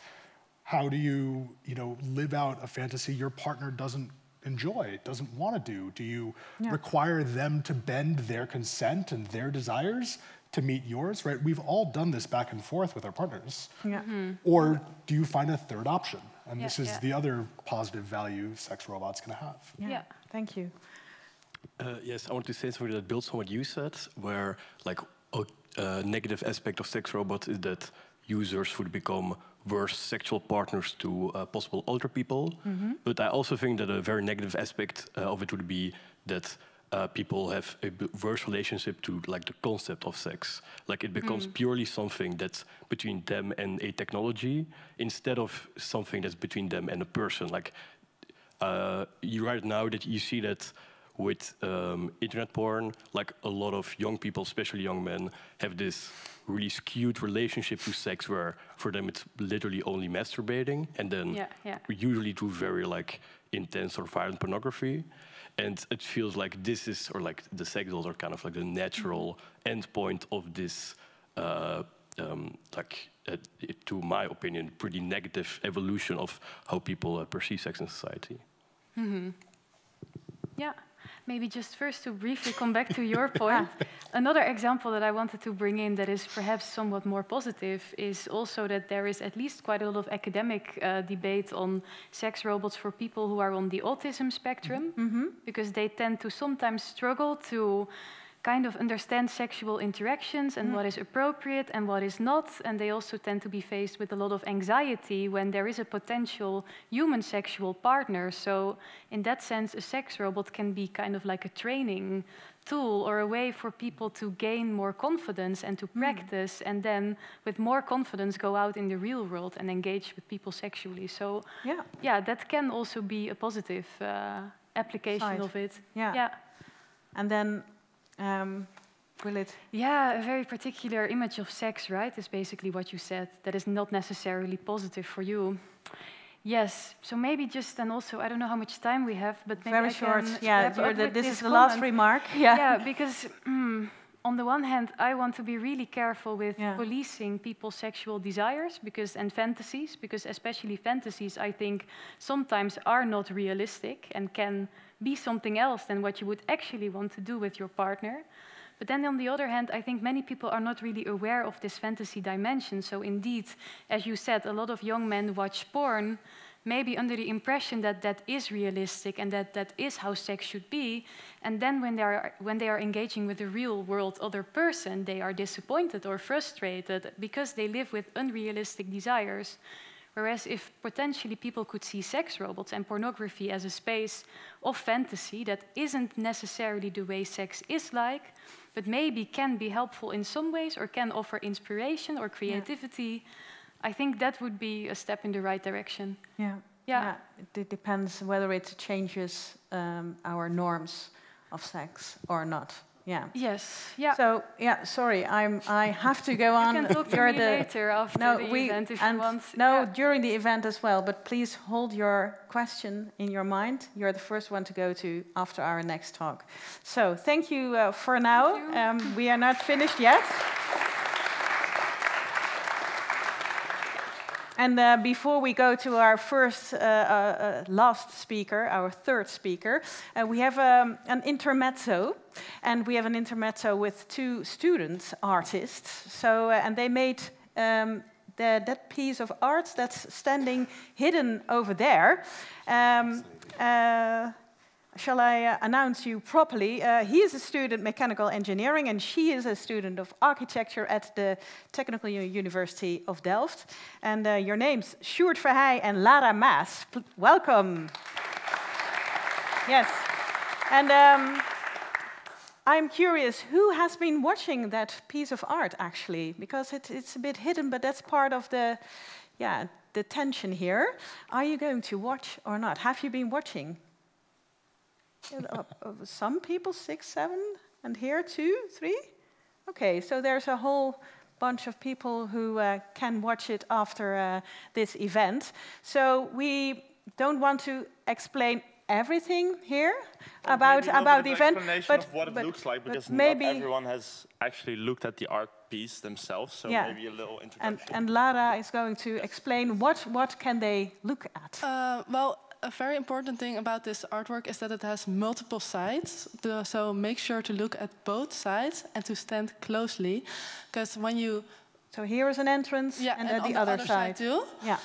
How do you live out a fantasy your partner doesn't enjoy, doesn't want to do? Do you require them to bend their consent and their desires to meet yours, right? We've all done this back and forth with our partners. Or do you find a third option? And this is the other positive value sex robots can have. Thank you. Yes, I want to say something that builds on what you said, where like a negative aspect of sex robots is that users would become worse sexual partners to possible older people. But I also think that a very negative aspect of it would be that people have a worse relationship to like the concept of sex. Like it becomes purely something that's between them and a technology instead of something that's between them and a person. Like right now that you see that with internet porn, like a lot of young people, especially young men, have this really skewed relationship to sex where for them it's literally only masturbating, and then we usually do very like intense or violent pornography. And it feels like this is, or like the sex dolls are kind of like the natural endpoint of this, to my opinion, pretty negative evolution of how people perceive sex in society. Yeah. Maybe just first to briefly come back to your point. Another example that I wanted to bring in that is perhaps somewhat more positive is also that there is at least quite a lot of academic debate on sex robots for people who are on the autism spectrum, because they tend to sometimes struggle to kind of understand sexual interactions and what is appropriate and what is not. And they also tend to be faced with a lot of anxiety when there is a potential human sexual partner. So in that sense, a sex robot can be kind of like a training tool or a way for people to gain more confidence and to practice, and then with more confidence go out in the real world and engage with people sexually. So yeah, that can also be a positive application of it. Yeah. And then will it? Yeah, a very particular image of sex, right, is basically what you said, that is not necessarily positive for you. Yes, so maybe just, and also, I don't know how much time we have, but maybe very I short. can Yeah, wrap up with this is this the last comment. remark. Yeah, because on the one hand, I want to be really careful with policing people's sexual desires and fantasies, because especially fantasies, I think, sometimes are not realistic and can be something else than what you would actually want to do with your partner. But then on the other hand, I think many people are not really aware of this fantasy dimension. So indeed, as you said, a lot of young men watch porn, maybe under the impression that that is realistic and that that is how sex should be. And then when they are engaging with a real world other person, they are disappointed or frustrated because they live with unrealistic desires. Whereas if potentially people could see sex robots and pornography as a space of fantasy that isn't necessarily the way sex is like, but maybe can be helpful in some ways or can offer inspiration or creativity, I think that would be a step in the right direction. Yeah. It depends whether it changes our norms of sex or not. Yeah. Yes. Yeah. So sorry, I have to go on. You can talk to me later after the event if you want. No, during the event as well. But please hold your question in your mind. You're the first one to go to after our next talk. So thank you for now. We are not finished yet. And before we go to our last speaker, our third speaker, we have an intermezzo. And we have an intermezzo with two student artists. So, and they made that piece of art that's standing hidden over there. Shall I announce you properly? He is a student mechanical engineering, and she is a student of architecture at the Technical University of Delft. And your names, Sjoerd Verheij and Lara Maas. Welcome. Yes. And I'm curious, who has been watching that piece of art, actually? Because it's a bit hidden, but that's part of the tension here. Are you going to watch or not? Have you been watching? Some people, 6, 7, and here 2, 3? Okay, so there's a whole bunch of people who can watch it after this event. So we don't want to explain everything here about the event, but of what it looks like, because not everyone has actually looked at the art piece themselves, so maybe a little introduction. And Lara is going to explain what can they look at. Well, a very important thing about this artwork is that it has multiple sides. So make sure to look at both sides and to stand closely, because when you... So here is an entrance, and at the other side too. Yeah.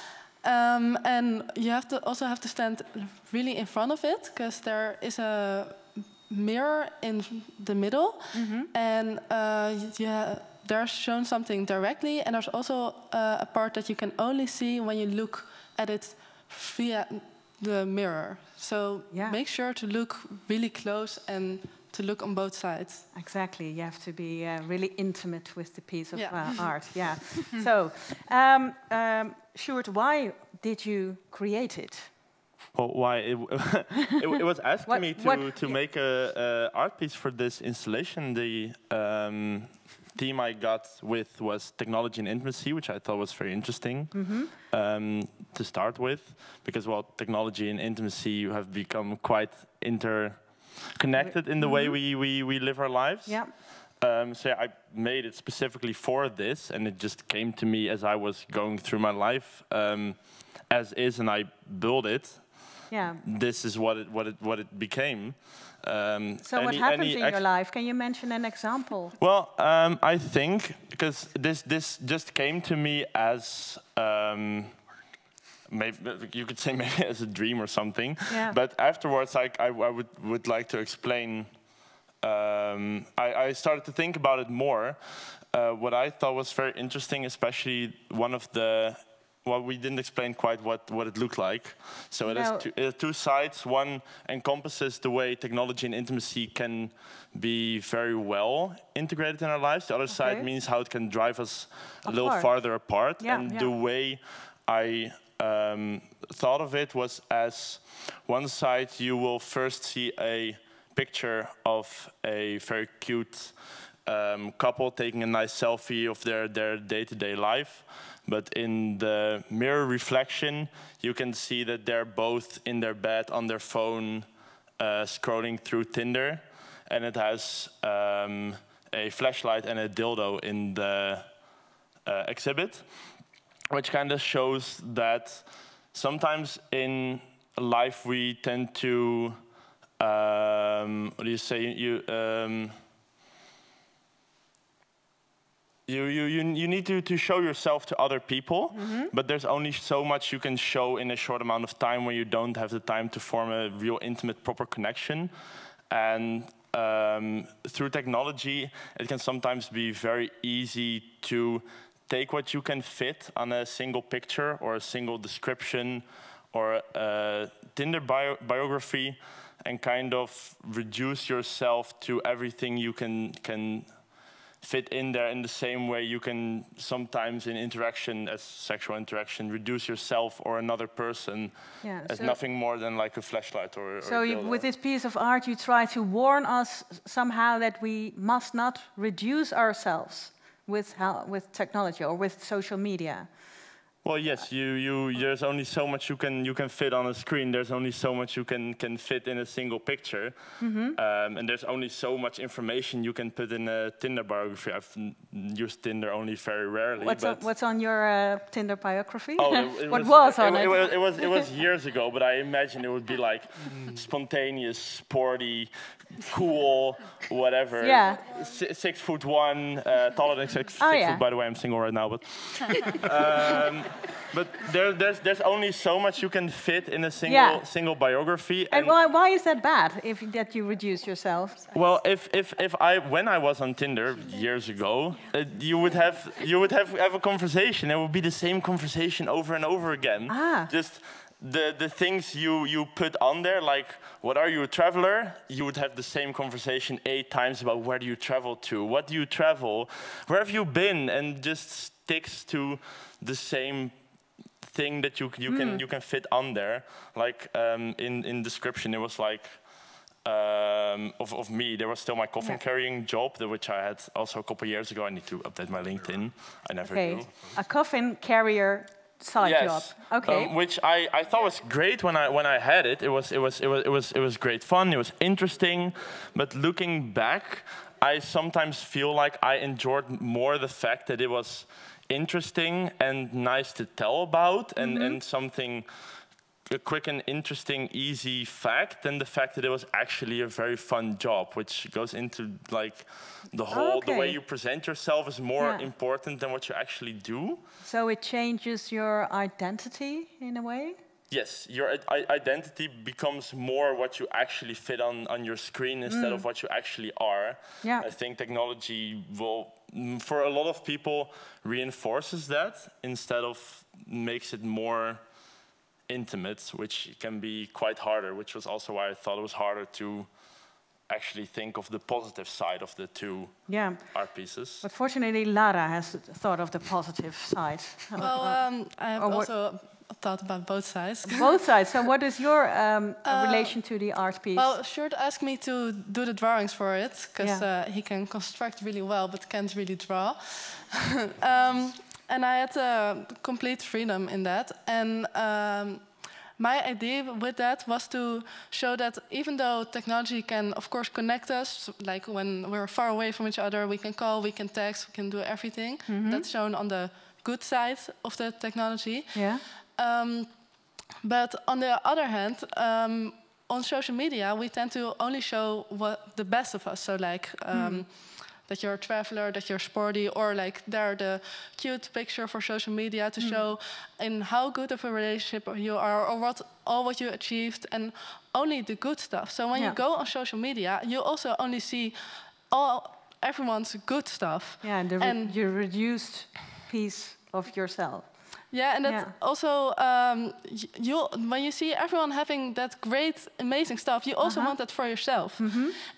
And you also have to stand really in front of it, because there is a mirror in the middle, and there's shown something directly, and there's also a part that you can only see when you look at it via the mirror. So make sure to look really close and to look on both sides. Exactly, you have to be really intimate with the piece of art. Yeah. So, Sjoerd, why did you create it? Well, why it was asking me to make a art piece for this installation. The theme I got with was technology and intimacy, which I thought was very interesting to start with, because technology and intimacy have become quite interconnected in the way we live our lives. Yeah. So I made it specifically for this, and it just came to me as I was going through my life as is, and I built it. Yeah. This is what it became. So what happens in your life? Can you mention an example? Well, I think because this just came to me as maybe you could say maybe as a dream or something. Yeah. But afterwards, I would like to explain I started to think about it more. What I thought was very interesting, especially one of the, well, we didn't explain quite what it looked like. So it has two sides. One encompasses the way technology and intimacy can be very well integrated in our lives. The other side means how it can drive us a little farther apart. The way I thought of it was as one side you will first see a picture of a very cute couple taking a nice selfie of their day-to-day life. But in the mirror reflection, you can see that they're both in their bed on their phone, scrolling through Tinder. And it has a flashlight and a dildo in the exhibit, which kind of shows that sometimes in life we tend to, what do you say, you need to show yourself to other people, but there's only so much you can show in a short amount of time when you don't have the time to form a real intimate, proper connection. And through technology, it can sometimes be very easy to take what you can fit on a single picture or a single description or a Tinder biography and kind of reduce yourself to everything you can fit in there, in the same way you can sometimes in interaction, as sexual interaction, reduce yourself or another person as nothing more than like a flashlight or so with this piece of art you try to warn us somehow that we must not reduce ourselves with technology or with social media. Well, yes, there's only so much you can fit on a screen. There's only so much you can fit in a single picture, and there's only so much information you can put in a Tinder biography. I've used Tinder only very rarely. What's on your Tinder biography? Oh, what was on it? It was years ago, but I imagine it would be like spontaneous, sporty, cool, whatever. Yeah. 6'1", taller than six foot. By the way, I'm single right now, but. But there's only so much you can fit in a single biography. And why is that bad? That you reduce yourself? Well, when I was on Tinder years ago, you would have a conversation. It would be the same conversation over and over again. Just the things you put on there, like what are you, a traveler? You would have the same conversation 8 times about where do you travel to, what do you travel, where have you been, and just sticks to the same thing that you can fit on there. Like in description, it was like of me. There was still my coffin carrying job, which I had also a couple of years ago. I need to update my LinkedIn. I never do. A coffin carrier side job. Okay. Which I thought was great when I had it. It was great fun. It was interesting. But looking back, I sometimes feel like I enjoyed more the fact that it was interesting and nice to tell about, and something a quick and interesting, easy fact, than the fact that it was actually a very fun job, which goes into like the whole the way you present yourself is more important than what you actually do. So it changes your identity in a way? Yes, your identity becomes more what you actually fit on your screen instead of what you actually are. I think technology will, for a lot of people, reinforces that instead of makes it more intimate, which can be quite harder, which was also why I thought it was harder to actually think of the positive side of the two art pieces. But fortunately, Lara has thought of the positive side. Well, I have also thought about both sides. Both sides. So what is your relation to the art piece? Well, Short asked me to do the drawings for it, because he can construct really well, but can't really draw. And I had complete freedom in that. And my idea with that was to show that even though technology can, of course, connect us, like when we're far away from each other, we can call, we can text, we can do everything. That's shown on the good side of the technology. But on the other hand, on social media, we tend to only show the best of us. So like that you're a traveler, that you're sporty, or like they're the cute picture for social media to show in how good of a relationship you are, or all what you achieved. And only the good stuff. So when you go on social media, you also only see everyone's good stuff. Yeah, and your reduced piece of yourself. Yeah, and that also, when you see everyone having that great, amazing stuff, you also want that for yourself.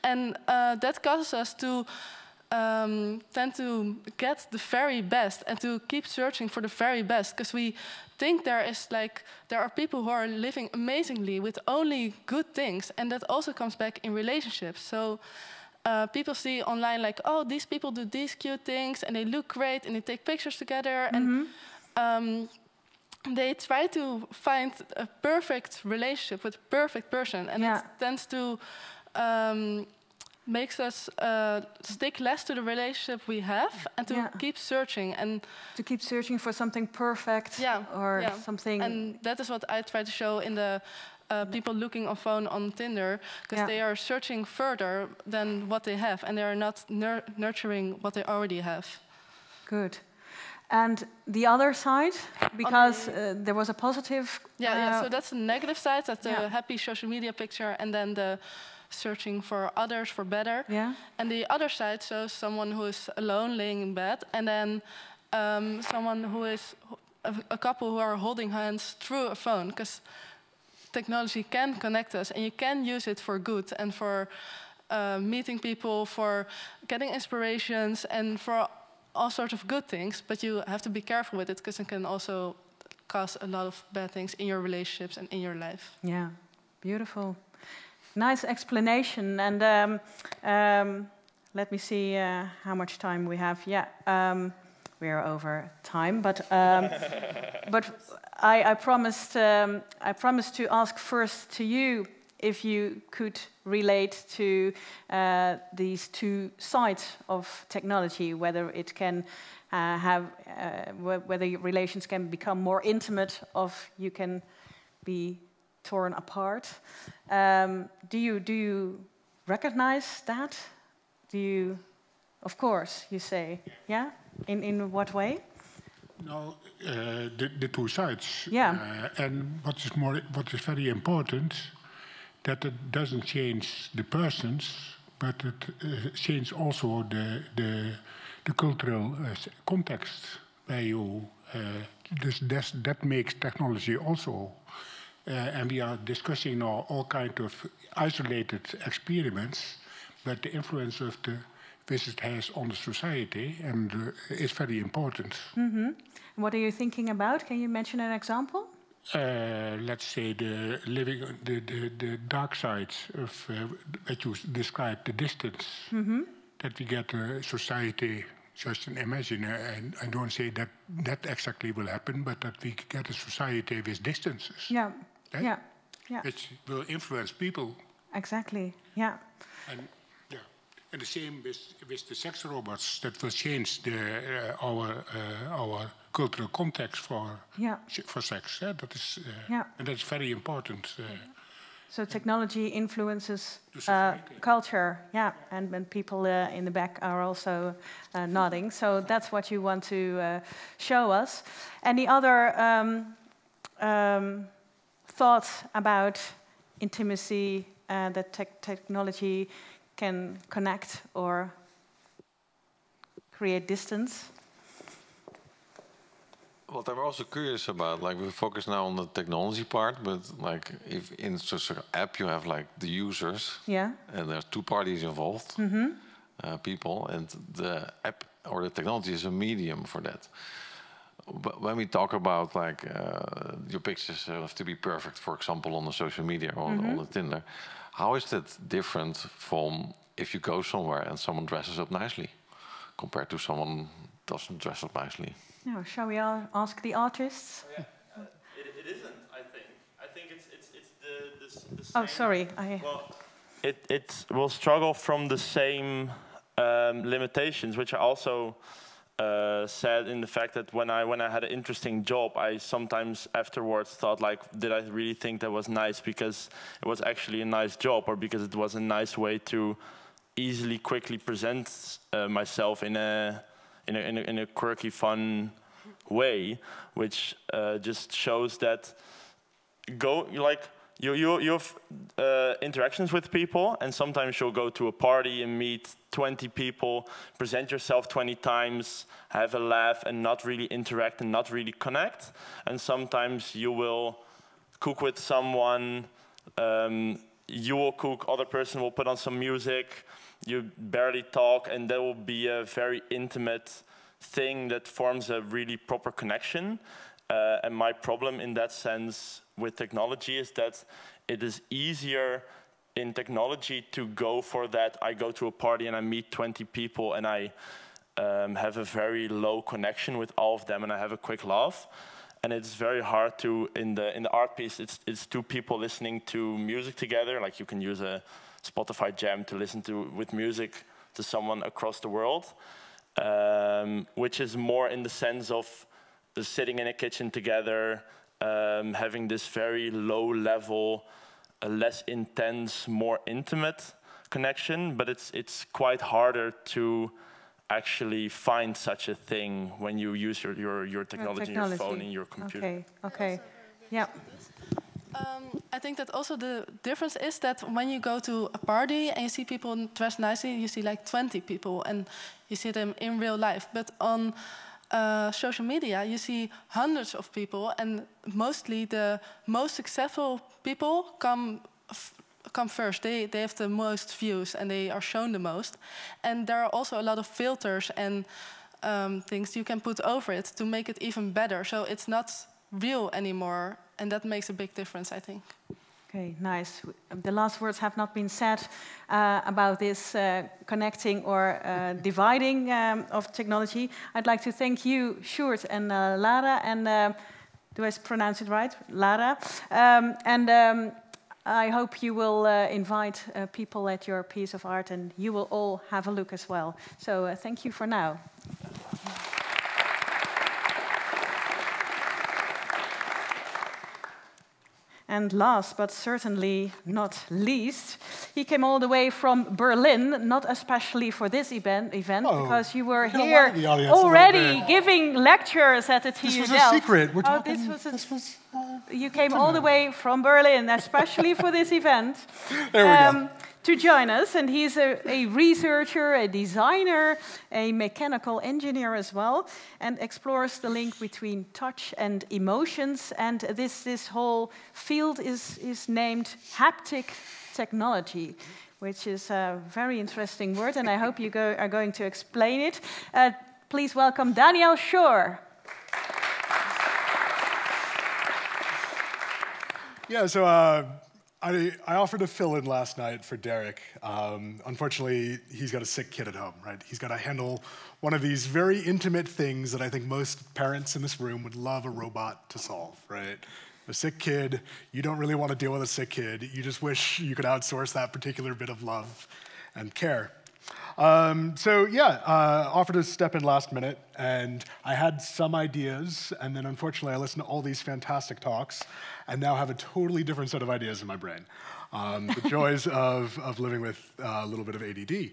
And that causes us to tend to get the very best and to keep searching for the very best, because we think there are people who are living amazingly with only good things, and that also comes back in relationships. So people see online like, oh, these people do these cute things and they look great and they take pictures together, and they try to find a perfect relationship with a perfect person, and it tends to makes us stick less to the relationship we have and to keep searching, and to keep searching for something perfect or something. And that is what I try to show in the people looking on phone on Tinder, because they are searching further than what they have, and they are not nurturing what they already have. Good. And the other side, because there was a positive... so that's the negative side, that's the happy social media picture, and then the searching for others for better. And the other side shows someone who is alone laying in bed, and then someone who is a couple who are holding hands through a phone, because technology can connect us and you can use it for good and for meeting people, for getting inspirations, and for all sorts of good things, but you have to be careful with it, because it can also cause a lot of bad things in your relationships and in your life. Yeah, beautiful. Nice explanation. And let me see how much time we have. We are over time, but I promised to ask first to you if you could relate to these two sides of technology, whether it can whether your relations can become more intimate, or you can be torn apart. Do you recognize that? Do you? Of course, you say, yeah. In what way? No, the two sides. Yeah. And what is very important, that it doesn't change the persons, but it changes also the cultural context where you. That makes technology also, and we are discussing now all kind of isolated experiments, but the influence of the visit has on the society, and is very important. What are you thinking about? Can you mention an example? Let's say the dark sides of what you described, the distance that we get a society. Just imagine, and I don't say that exactly will happen, but that we get a society with distances. Yeah. Which will influence people. Exactly. Yeah. And the same with the sex robots, that will change our cultural context for sex. That is, and that's very important. So technology influences culture, and when people in the back are also nodding. So that's what you want to show us. Any other thoughts about intimacy that technology can connect or create distance? What I'm also curious about, like we focus now on the technology part, but like if in such an app you have like the users, and there's two parties involved, people, and the app or the technology is a medium for that. But when we talk about like your pictures have to be perfect, for example, on the social media or on the Tinder, how is that different from if you go somewhere and someone dresses up nicely compared to someone doesn't dress up nicely? No, shall we ask the artists? It isn't, I think. I think it's the same. Oh, sorry. Well, it will struggle from the same limitations, which I also said in the fact that when I had an interesting job, I sometimes afterwards thought like, did I really think that was nice because it was actually a nice job, or because it was a nice way to easily, quickly present myself in a quirky, fun way, which just shows that you have interactions with people, and sometimes you'll go to a party and meet 20 people, present yourself 20 times, have a laugh, and not really interact and not really connect. And sometimes you will cook with someone, you will cook, other person will put on some music, you barely talk, and there will be a very intimate thing that forms a really proper connection. And my problem in that sense with technology is that it is easier in technology to go for that. I go to a party and I meet 20 people and I have a very low connection with all of them and I have a quick laugh. And it's very hard to, in the art piece, it's two people listening to music together. Like you can use a Spotify jam to listen to with music to someone across the world, which is more in the sense of sitting in a kitchen together, having this very low level, less intense, more intimate connection, but it's quite harder to actually find such a thing when you use your technology, your phone, and your computer. Okay, okay, yeah. I think that also the difference is that when you go to a party and you see people dressed nicely, you see like 20 people and you see them in real life. But on social media, you see hundreds of people, and mostly the most successful people come first. They have the most views and they are shown the most. And there are also a lot of filters and things you can put over it to make it even better. So it's not real anymore, and that makes a big difference, I think. Okay, nice. The last words have not been said about this connecting or dividing of technology. I'd like to thank you, Sjoerd and Lara, and do I pronounce it right? Lara. I hope you will invite people at your piece of art, and you will all have a look as well. So thank you for now. And last, but certainly not least, he came all the way from Berlin, not especially for this event because you were here already giving lectures at the TU Delft. This was a secret. We're talking, you came all the way from Berlin, especially for this event. There we go. To join us, and he's a researcher, a designer, a mechanical engineer as well, and explores the link between touch and emotions. And this whole field is named haptic technology, which is a very interesting word, and I hope you are going to explain it. Please welcome Daniel Schor. Yeah, so I offered to fill in last night for Derek. Unfortunately, he's got a sick kid at home, right? He's got to handle one of these very intimate things that I think most parents in this room would love a robot to solve, right? A sick kid, you don't really want to deal with a sick kid. You just wish you could outsource that particular bit of love and care. Offered to step in last minute, and I had some ideas, and then unfortunately I listened to all these fantastic talks, and now have a totally different set of ideas in my brain. The joys of living with a little bit of ADD.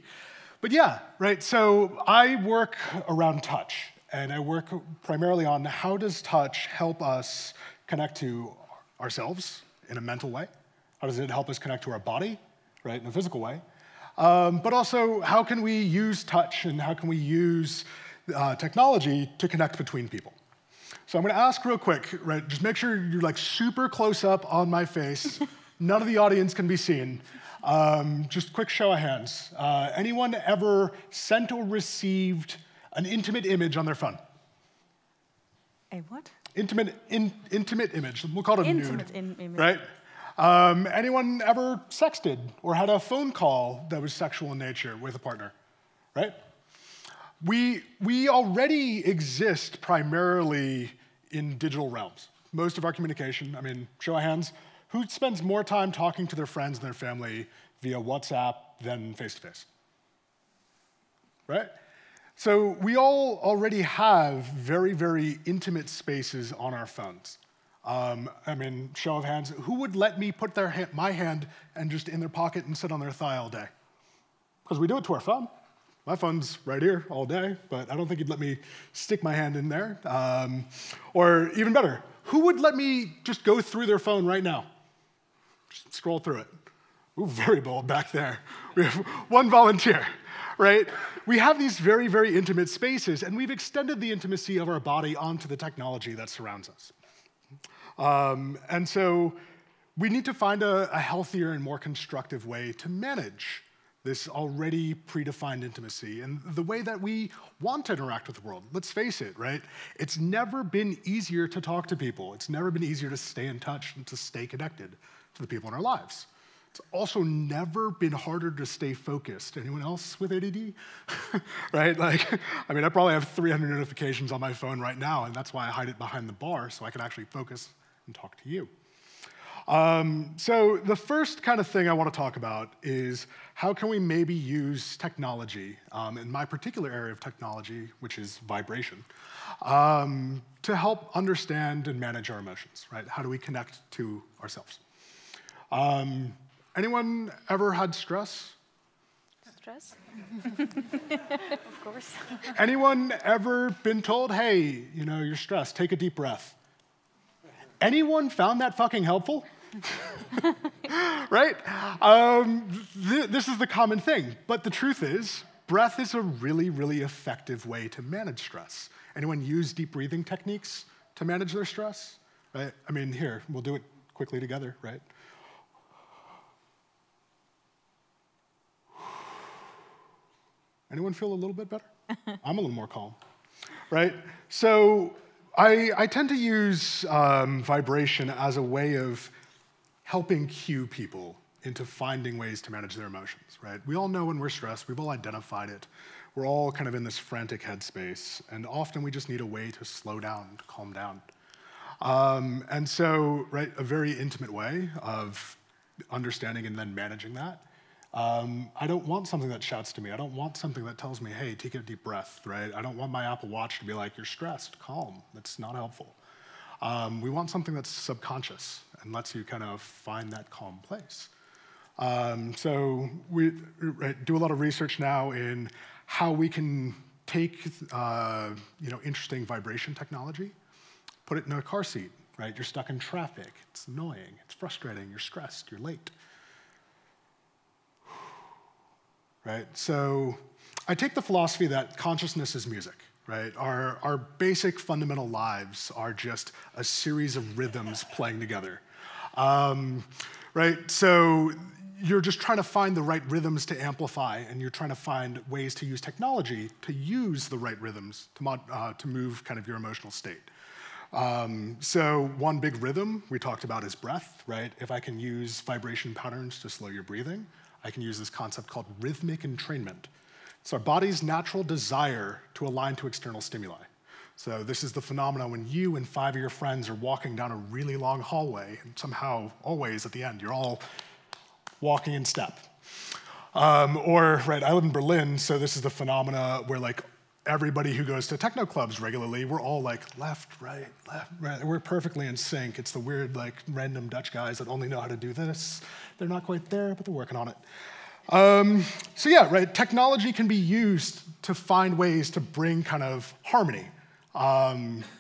But yeah, right, so I work around touch, and I work primarily on how does touch help us connect to ourselves in a mental way? How does it help us connect to our body, right, in a physical way? But also, how can we use touch and how can we use technology to connect between people? So I'm going to ask real quick, right? Just make sure you're like super close up on my face. None of the audience can be seen. Just quick show of hands. Anyone ever sent or received an intimate image on their phone? A what? Intimate image. We'll call it a nude. Image. Right? Anyone ever sexted or had a phone call that was sexual in nature with a partner, right? We already exist primarily in digital realms. Most of our communication, I mean, show of hands, who spends more time talking to their friends and their family via WhatsApp than face-to-face? Right? So we all already have very, very intimate spaces on our phones. I mean, show of hands, who would let me put my hand and just in their pocket and sit on their thigh all day? Because we do it to our phone. My phone's right here all day, but I don't think you'd let me stick my hand in there. Or even better, who would let me just go through their phone right now? Just scroll through it. Ooh, very bold back there. We have one volunteer, right? We have these very, very intimate spaces, and we've extended the intimacy of our body onto the technology that surrounds us. And so we need to find a healthier and more constructive way to manage this already predefined intimacy and the way that we want to interact with the world. Let's face it, right? It's never been easier to talk to people. It's never been easier to stay in touch and to stay connected to the people in our lives. It's also never been harder to stay focused. Anyone else with ADD? Right? Like, I mean, I probably have 300 notifications on my phone right now, and that's why I hide it behind the bar so I can actually focus and talk to you. So the first kind of thing I want to talk about is how can we maybe use technology, in my particular area of technology, which is vibration, to help understand and manage our emotions, right? How do we connect to ourselves? Anyone ever had stress? Stress? Of course. Anyone ever been told, hey, you know, you're stressed, take a deep breath? Anyone found that fucking helpful? Right? This is the common thing. But the truth is, breath is a really, really effective way to manage stress. Anyone use deep breathing techniques to manage their stress? Right? I mean, here, we'll do it quickly together, right? Anyone feel a little bit better? I'm a little more calm, right? So I tend to use vibration as a way of helping cue people into finding ways to manage their emotions, right? We all know when we're stressed, we've all identified it. We're all kind of in this frantic headspace, and often we just need a way to slow down, to calm down. And so, right, a very intimate way of understanding and then managing that. I don't want something that shouts to me. I don't want something that tells me, hey, take a deep breath, right? I don't want my Apple Watch to be like, you're stressed, calm. That's not helpful. We want something that's subconscious and lets you kind of find that calm place. So we do a lot of research now in how we can take interesting vibration technology, put it in a car seat, right? You're stuck in traffic. It's annoying. It's frustrating. You're stressed. You're late. Right? So I take the philosophy that consciousness is music, right? Our basic fundamental lives are just a series of rhythms playing together, right? So you're just trying to find the right rhythms to amplify, and you're trying to find ways to use technology to use the right rhythms to move kind of your emotional state. So one big rhythm we talked about is breath, right? If I can use vibration patterns to slow your breathing, I can use this concept called rhythmic entrainment. It's our body's natural desire to align to external stimuli. So this is the phenomenon when you and 5 of your friends are walking down a really long hallway, and somehow, always at the end, you're all walking in step. Right, I live in Berlin, so this is the phenomena where like everybody who goes to techno clubs regularly, we're all like left, right, right. We're perfectly in sync. It's the weird, like, random Dutch guys that only know how to do this. They're not quite there, but they're working on it. So yeah, right, technology can be used to find ways to bring kind of harmony.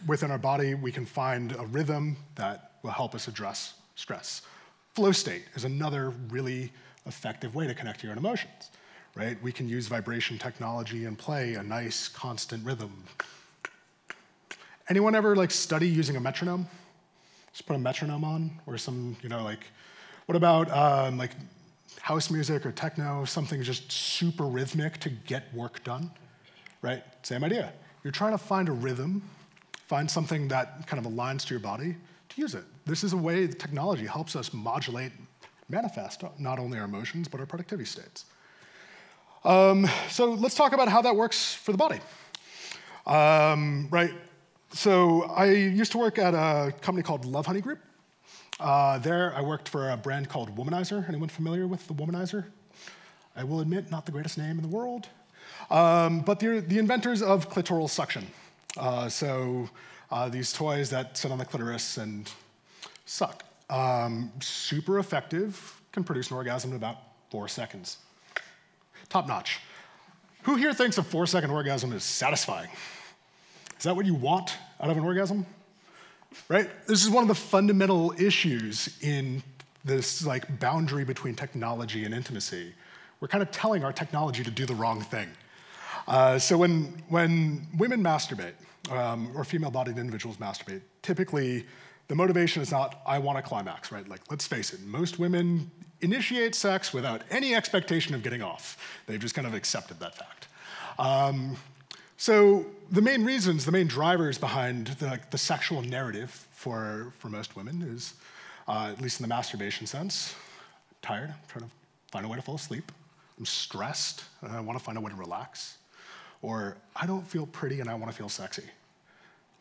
Within our body, we can find a rhythm that will help us address stress. Flow state is another really effective way to connect to your own emotions. Right? We can use vibration technology and play a nice, constant rhythm. Anyone ever like study using a metronome? Just put a metronome on, or some, like, what about like house music or techno, something just super rhythmic to get work done, right? Same idea. You're trying to find a rhythm, find something that kind of aligns to your body to use it. This is a way that technology helps us modulate, manifest not only our emotions, but our productivity states. So let's talk about how that works for the body. Right, so I used to work at a company called Love Honey Group. There I worked for a brand called Womanizer. Anyone familiar with the Womanizer? I will admit, not the greatest name in the world, but they're the inventors of clitoral suction. These toys that sit on the clitoris and suck. Super effective, can produce an orgasm in about 4 seconds. Top notch. Who here thinks a 4-second orgasm is satisfying? Is that what you want out of an orgasm? Right? This is one of the fundamental issues in this like boundary between technology and intimacy, we're kind of telling our technology to do the wrong thing. So when women masturbate, or female-bodied individuals masturbate, typically the motivation is not, I want a climax, right? Like, let's face it, most women initiate sex without any expectation of getting off. They've just kind of accepted that fact. So the main reasons, the main drivers behind the sexual narrative for most women is, at least in the masturbation sense, tired, I'm trying to find a way to fall asleep. I'm stressed, and I want to find a way to relax. Or I don't feel pretty and I want to feel sexy.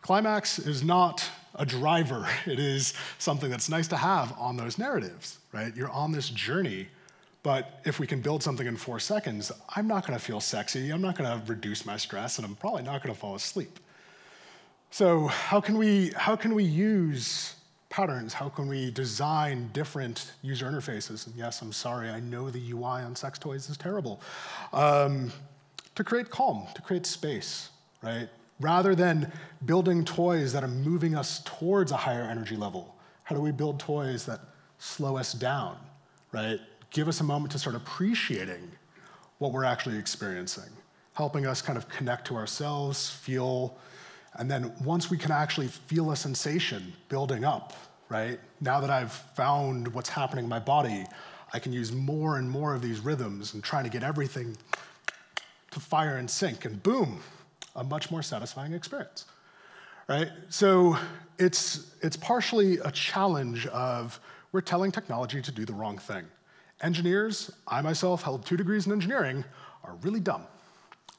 Climax is not a driver. It is something that's nice to have on those narratives, right? You're on this journey, but if we can build something in 4 seconds, I'm not going to feel sexy, I'm not going to reduce my stress, and I'm probably not going to fall asleep. So how can we use patterns? How can we design different user interfaces? And yes, I'm sorry, I know the UI on sex toys is terrible. To create calm, to create space, right? Rather than building toys that are moving us towards a higher energy level, how do we build toys that slow us down, right? Give us a moment to start appreciating what we're actually experiencing, helping us kind of connect to ourselves, feel, and then once we can actually feel a sensation building up, right? Now that I've found what's happening in my body, I can use more and more of these rhythms and trying to get everything to fire and sync, and boom, a much more satisfying experience, right? So it's partially a challenge of we're telling technology to do the wrong thing. Engineers, I myself held 2 degrees in engineering, are really dumb,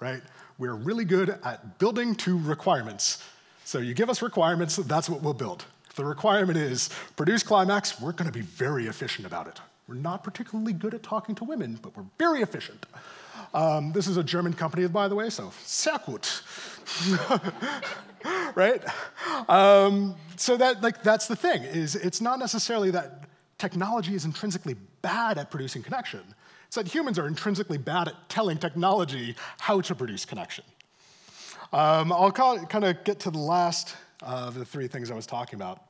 right? We're really good at building to requirements. So you give us requirements, that's what we'll build. If the requirement is produce climax, we're gonna be very efficient about it. We're not particularly good at talking to women, but we're very efficient. This is a German company, by the way, so sehr gut, right? So that's the thing, is it's not necessarily that technology is intrinsically bad at producing connection. It's that humans are intrinsically bad at telling technology how to produce connection. I'll kind of get to the last of the 3 things I was talking about,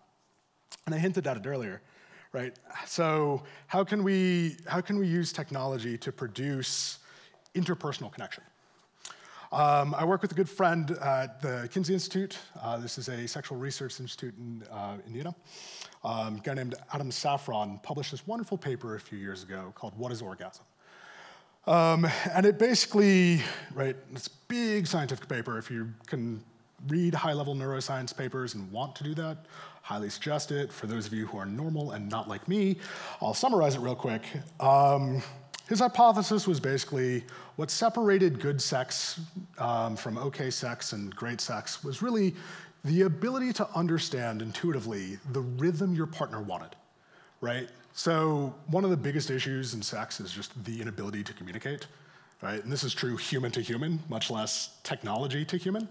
and I hinted at it earlier, right? So how can we use technology to produce interpersonal connection? I work with a good friend at the Kinsey Institute. This is a sexual research institute in Indiana. A guy named Adam Safran published this wonderful paper a few years ago called What is Orgasm? And it basically, right, it's a big scientific paper. If you can read high-level neuroscience papers and want to do that, highly suggest it. For those of you who are normal and not like me, I'll summarize it real quick. His hypothesis was basically what separated good sex from okay sex and great sex was really the ability to understand intuitively the rhythm your partner wanted, right? So one of the biggest issues in sex is just the inability to communicate, right? And this is true human to human, much less technology to human.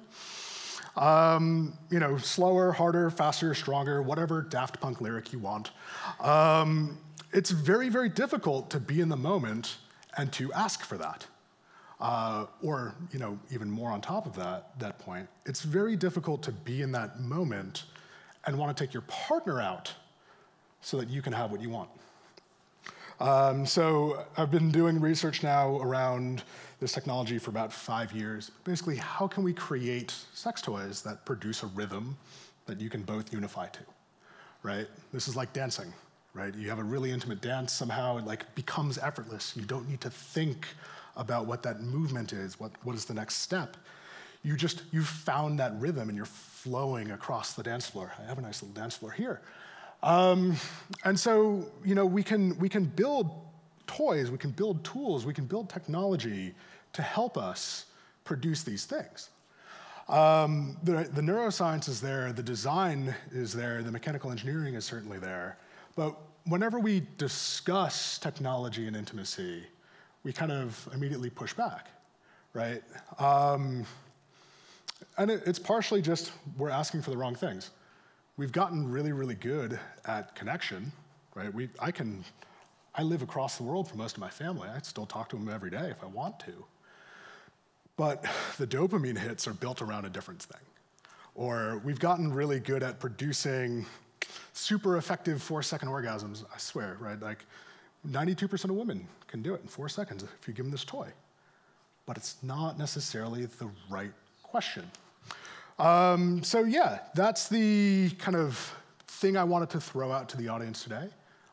You know, slower, harder, faster, stronger, whatever Daft Punk lyric you want. It's very, very difficult to be in the moment and to ask for that. Or, you know, even more on top of that point, it's very difficult to be in that moment and want to take your partner out so that you can have what you want. So I've been doing research now around this technology for about 5 years. Basically, how can we create sex toys that produce a rhythm that you can both unify to, right? This is like dancing, right? You have a really intimate dance, somehow it like becomes effortless. You don't need to think about what that movement is, what is the next step. You've found that rhythm and you're flowing across the dance floor. I have a nice little dance floor here. And so, you know, we can build toys, we can build tools, we can build technology to help us produce these things. The neuroscience is there, the design is there, the mechanical engineering is certainly there. But whenever we discuss technology and intimacy, we kind of immediately push back, right? And it's partially just we're asking for the wrong things. We've gotten really, really good at connection, right? I live across the world for most of my family. I still talk to them every day if I want to. But the dopamine hits are built around a different thing. Or we've gotten really good at producing super effective 4-second orgasms, I swear, right? Like 92% of women can do it in 4 seconds if you give them this toy. But it's not necessarily the right question. So yeah, that's the kind of thing I wanted to throw out to the audience today.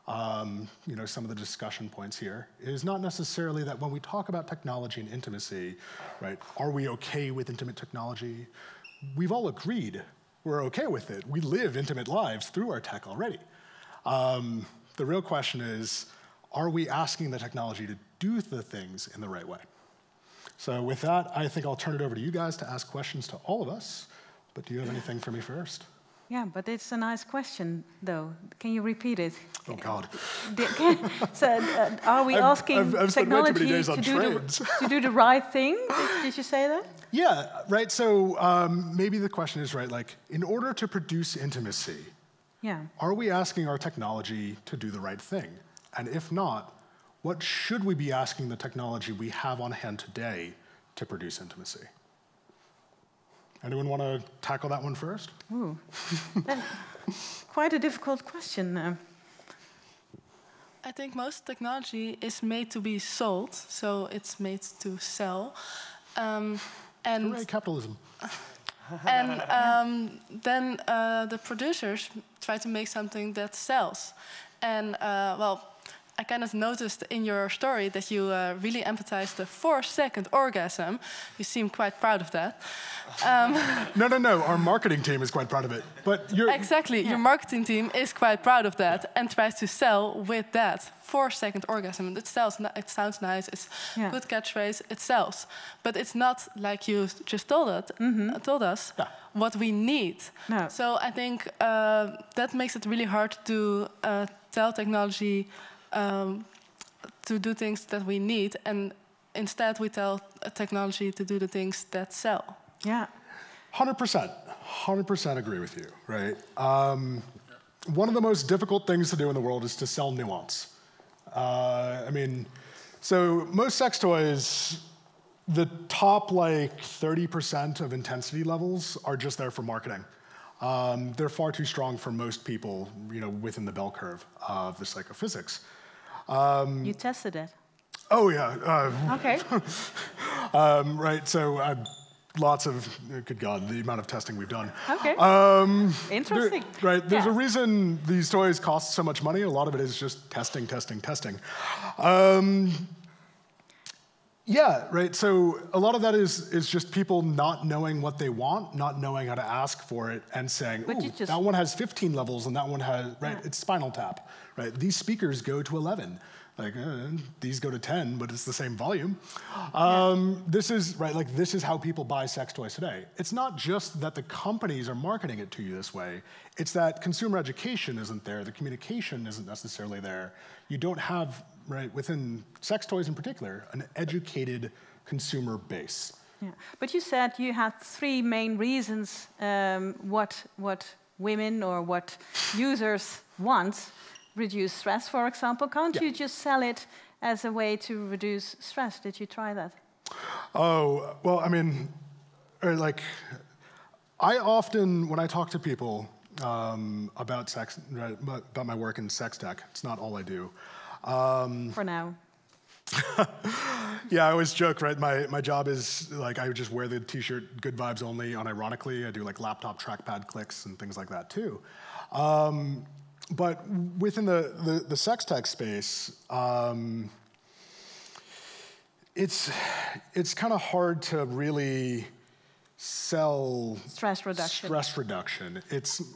You know, some of the discussion points here is not necessarily that when we talk about technology and intimacy, right, are we okay with intimate technology? We've all agreed we're okay with it. We live intimate lives through our tech already. The real question is, are we asking the technology to do the things in the right way? So with that, I think I'll turn it over to you guys to ask questions to all of us. But do you have anything for me first? Yeah, but it's a nice question, though. Can you repeat it? Oh, God. So, are we asking I've technology to do the right thing? Did you say that? Yeah, right. So maybe the question is, right, like, in order to produce intimacy, are we asking our technology to do the right thing? And if not, what should we be asking the technology we have on hand today to produce intimacy? Anyone want to tackle that one first? Ooh, quite a difficult question. I think most technology is made to be sold, so it's made to sell. And hooray, capitalism. And then the producers try to make something that sells. And well, I kind of noticed in your story that you really emphasized the 4-second orgasm. You seem quite proud of that. No. Our marketing team is quite proud of it. But exactly. Your marketing team is quite proud of that and tries to sell with that 4-second orgasm. It sells. It sounds nice. It's a good catchphrase. It sells. But it's not like you just told us what we need. No. So I think that makes it really hard to tell technology to do things that we need, and instead we tell technology to do the things that sell. Yeah. 100% agree with you, right? One of the most difficult things to do in the world is to sell nuance. I mean, so most sex toys, the top like 30% of intensity levels are just there for marketing. They're far too strong for most people, you know, within the bell curve of the psychophysics. You tested it? Oh, yeah. Okay. Right, so lots of, good God, the amount of testing we've done. Okay. Interesting. There's a reason these toys cost so much money. A lot of it is just testing. Yeah, right, so a lot of that is just people not knowing what they want, not knowing how to ask for it, and saying, ooh, that one has 15 levels and that one has, it's Spinal Tap, right? These speakers go to 11. Like, these go to 10, but it's the same volume. This is how people buy sex toys today. It's not just that the companies are marketing it to you this way. It's that consumer education isn't there. The communication isn't necessarily there. You don't have, right, within sex toys in particular, an educated consumer base. Yeah. But you said you had 3 main reasons what women or what users want. Reduce stress, for example. Can't you just sell it as a way to reduce stress? Did you try that? Oh, well, I mean, like, I often, when I talk to people about sex, right, about my work in sex tech, it's not all I do. For now. Yeah, I always joke, right? My job is, like, I just wear the t-shirt, good vibes only, unironically. I do, like, laptop trackpad clicks and things like that, too. But within the sex tech space, it's kind of hard to really sell stress reduction.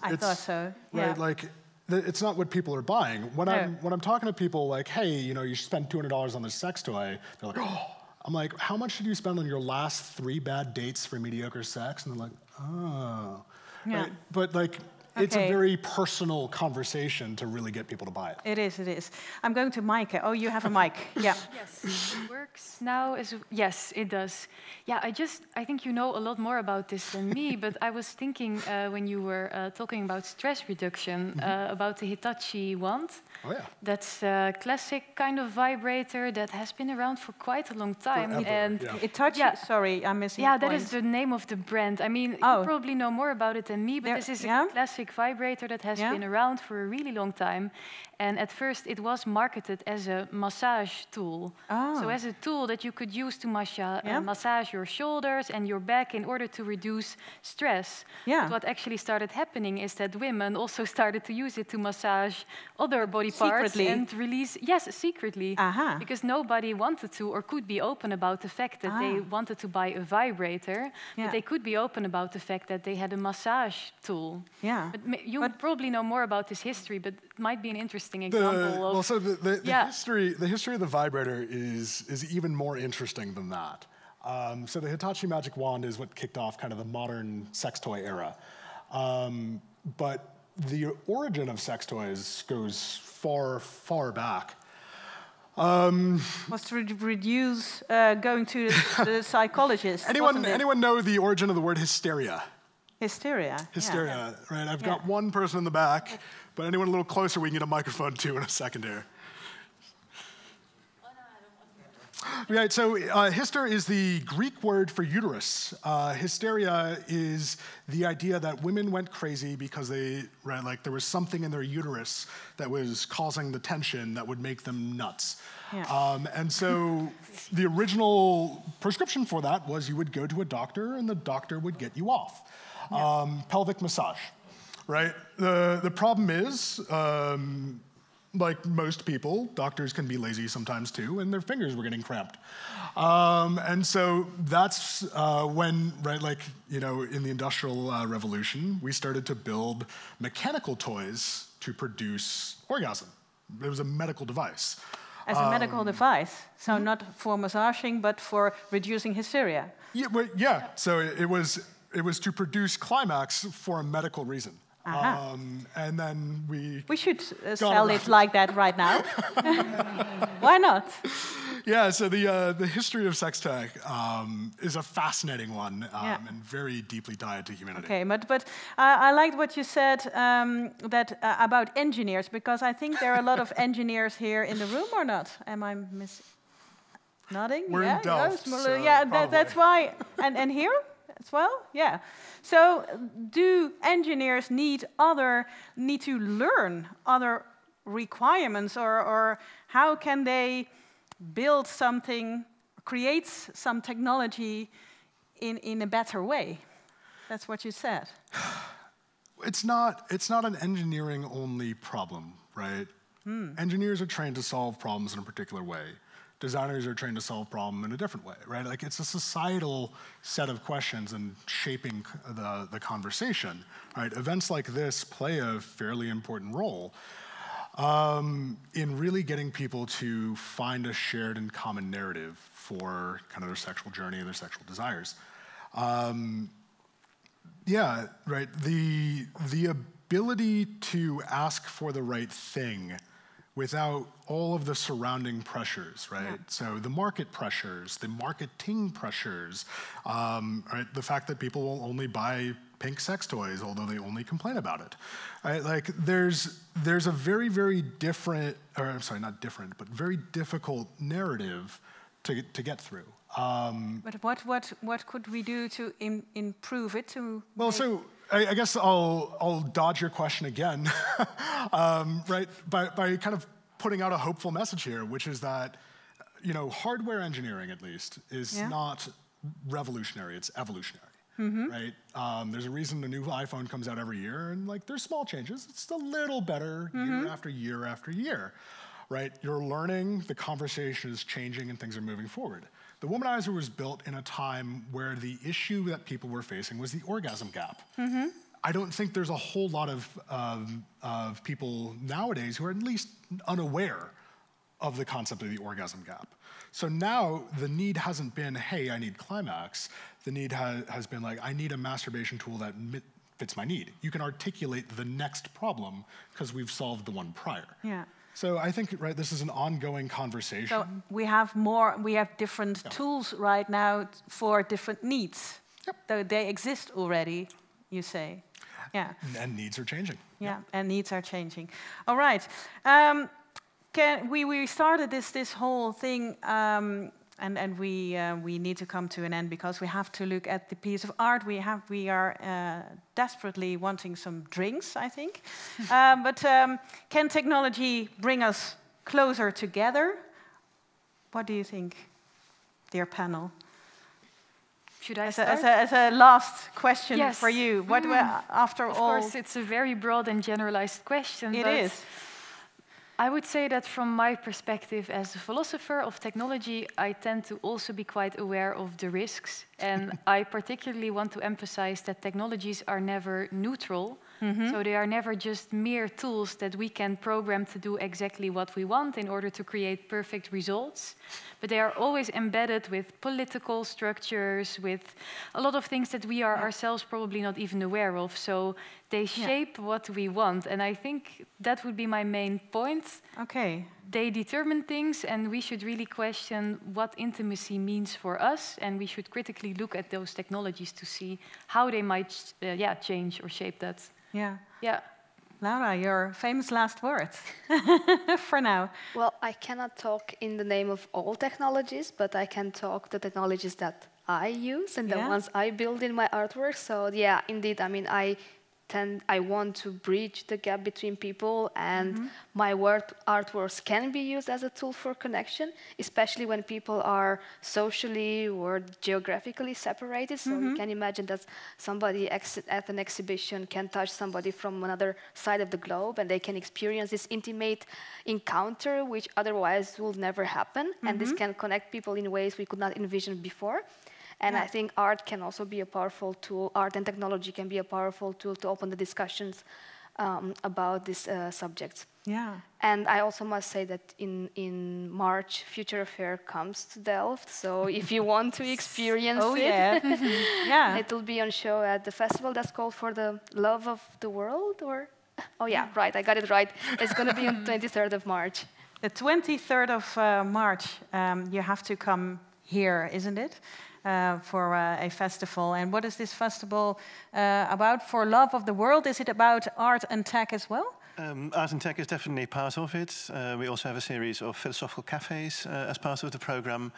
I thought so. Right, yeah. like it's not what people are buying. When I'm talking to people like, hey, you know, you spend $200 on this sex toy, they're like, oh. I'm like, how much did you spend on your last 3 bad dates for mediocre sex? And they're like, oh. Yeah. Right? But like, it's a very personal conversation to really get people to buy it. It is. I'm going to Maaike. Oh, you have a mic. Yeah. Yes, it works now. Yes, it does. Yeah, I think you know a lot more about this than me, but I was thinking when you were talking about stress reduction, about the Hitachi wand. Oh, yeah. That's a classic kind of vibrator that has been around for quite a long time. Forever, and Hitachi, sorry, I'm missing Yeah, the that point. is the name of the brand. I mean, you probably know more about it than me, but this is a classic classic vibrator that has been around for a really long time. And at first it was marketed as a massage tool. So as a tool that you could use to massage your shoulders and your back in order to reduce stress. But what actually started happening is that women also started to use it to massage other body parts and release, secretly. Because nobody wanted to or could be open about the fact that they wanted to buy a vibrator, but they could be open about the fact that they had a massage tool. But you probably know more about this history, but it might be an interesting example of... Well, so the history of the vibrator is even more interesting than that. So the Hitachi Magic Wand is what kicked off kind of the modern sex toy era. But the origin of sex toys goes far, far back. Was to reduce going to the psychologist. Anyone know the origin of the word hysteria? Hysteria. Hysteria, right? I've got one person in the back, but anyone a little closer, we can get a microphone too in a second here. Right, so hyster is the Greek word for uterus. Hysteria is the idea that women went crazy because there was something in their uterus that was causing the tension that would make them nuts. And so the original prescription for that was you would go to a doctor and the doctor would get you off. Pelvic massage, right? The problem is, like most people, doctors can be lazy sometimes too, and their fingers were getting cramped. And so that's when, in the Industrial Revolution, we started to build mechanical toys to produce orgasm. It was a medical device. As a medical device, so not for massaging, but for reducing hysteria. So it was to produce climax for a medical reason. And then we should sell it like that right now. Why not? Yeah, so the history of sex tech is a fascinating one and very deeply tied to humanity. Okay, but I liked what you said about engineers, because I think there are a lot of engineers here in the room, or not? Am I nodding? We're in Delft, so that's why. And here as well? Yeah. So do engineers need to learn other requirements, or how can they build something, create some technology in a better way? That's what you said. It's not an engineering only problem, right? Engineers are trained to solve problems in a particular way. Designers are trained to solve problems in a different way, right? Like, it's a societal set of questions and shaping the conversation, right? Events like this play a fairly important role in really getting people to find a shared and common narrative for kind of their sexual journey and their sexual desires. Yeah, right. The ability to ask for the right thing without all of the surrounding pressures, right? So the market pressures, the marketing pressures, right? The fact that people will only buy pink sex toys, although they only complain about it, right? Like, there's a very, very different, or I'm sorry, not different, but very difficult narrative to get through. But what could we do to improve it? So I guess I'll dodge your question again, right? By kind of putting out a hopeful message here, which is that, hardware engineering, at least, is not revolutionary; it's evolutionary, right? There's a reason a new iPhone comes out every year, and there's small changes. It's a little better year after year after year, right? You're learning, the conversation is changing, and things are moving forward. The womanizer was built in a time where the issue that people were facing was the orgasm gap. I don't think there's a whole lot of people nowadays who are at least unaware of the concept of the orgasm gap. So now the need hasn't been, hey, I need climax. The need has been like, I need a masturbation tool that fits my need. You can articulate the next problem because we've solved the one prior. Yeah. So I think, right, this is an ongoing conversation. So we have different tools right now for different needs. Though they exist already, you say. Yeah. And needs are changing. Yeah, and needs are changing. All right. We started this whole thing And we need to come to an end because we have to look at the piece of art. We are desperately wanting some drinks, I think. But can technology bring us closer together? What do you think, dear panel? Should I start? As a last question yes. for you, what after all? Of course, it's a very broad and generalized question. It is. I would say that from my perspective as a philosopher of technology, I tend to also be quite aware of the risks. And I particularly want to emphasize that technologies are never neutral. So they are never just mere tools that we can program to do exactly what we want in order to create perfect results. But they are always embedded with political structures, with a lot of things that we are ourselves probably not even aware of. So they shape what we want. And I think that would be my main point. Okay. They determine things, and we should really question what intimacy means for us. And we should critically look at those technologies to see how they might change or shape that. Yeah. Yeah. Laura, your famous last words for now. Well, I cannot talk in the name of all technologies, but I can talk the technologies that I use and the ones I build in my artwork. So yeah, indeed, I mean, I want to bridge the gap between people, and my artworks can be used as a tool for connection, especially when people are socially or geographically separated. So you can imagine that somebody at an exhibition can touch somebody from another side of the globe, and they can experience this intimate encounter, which otherwise will never happen. And this can connect people in ways we could not envision before. And I think art can also be a powerful tool. Art and technology can be a powerful tool to open the discussions about these subjects. Yeah. And I also must say that in March, Future Affair comes to Delft. So if you want to experience it will be on show at the festival that's called For the Love of the World. Oh yeah, right, I got it right. It's going to be on the 23rd of March. The 23rd of March, you have to come here, isn't it? For a festival. And what is this festival about? For Love of the World, is it about art and tech as well? Art and tech is definitely part of it. We also have a series of philosophical cafes as part of the program,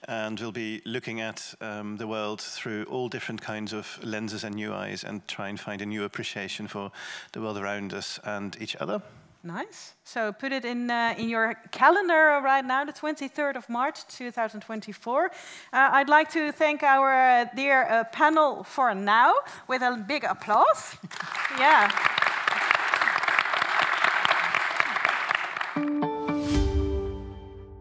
and we'll be looking at the world through all different kinds of lenses and new eyes, and try and find a new appreciation for the world around us and each other. Nice. So put it in your calendar right now, the 23rd of March, 2024. I'd like to thank our dear panel for now with a big applause. Yeah.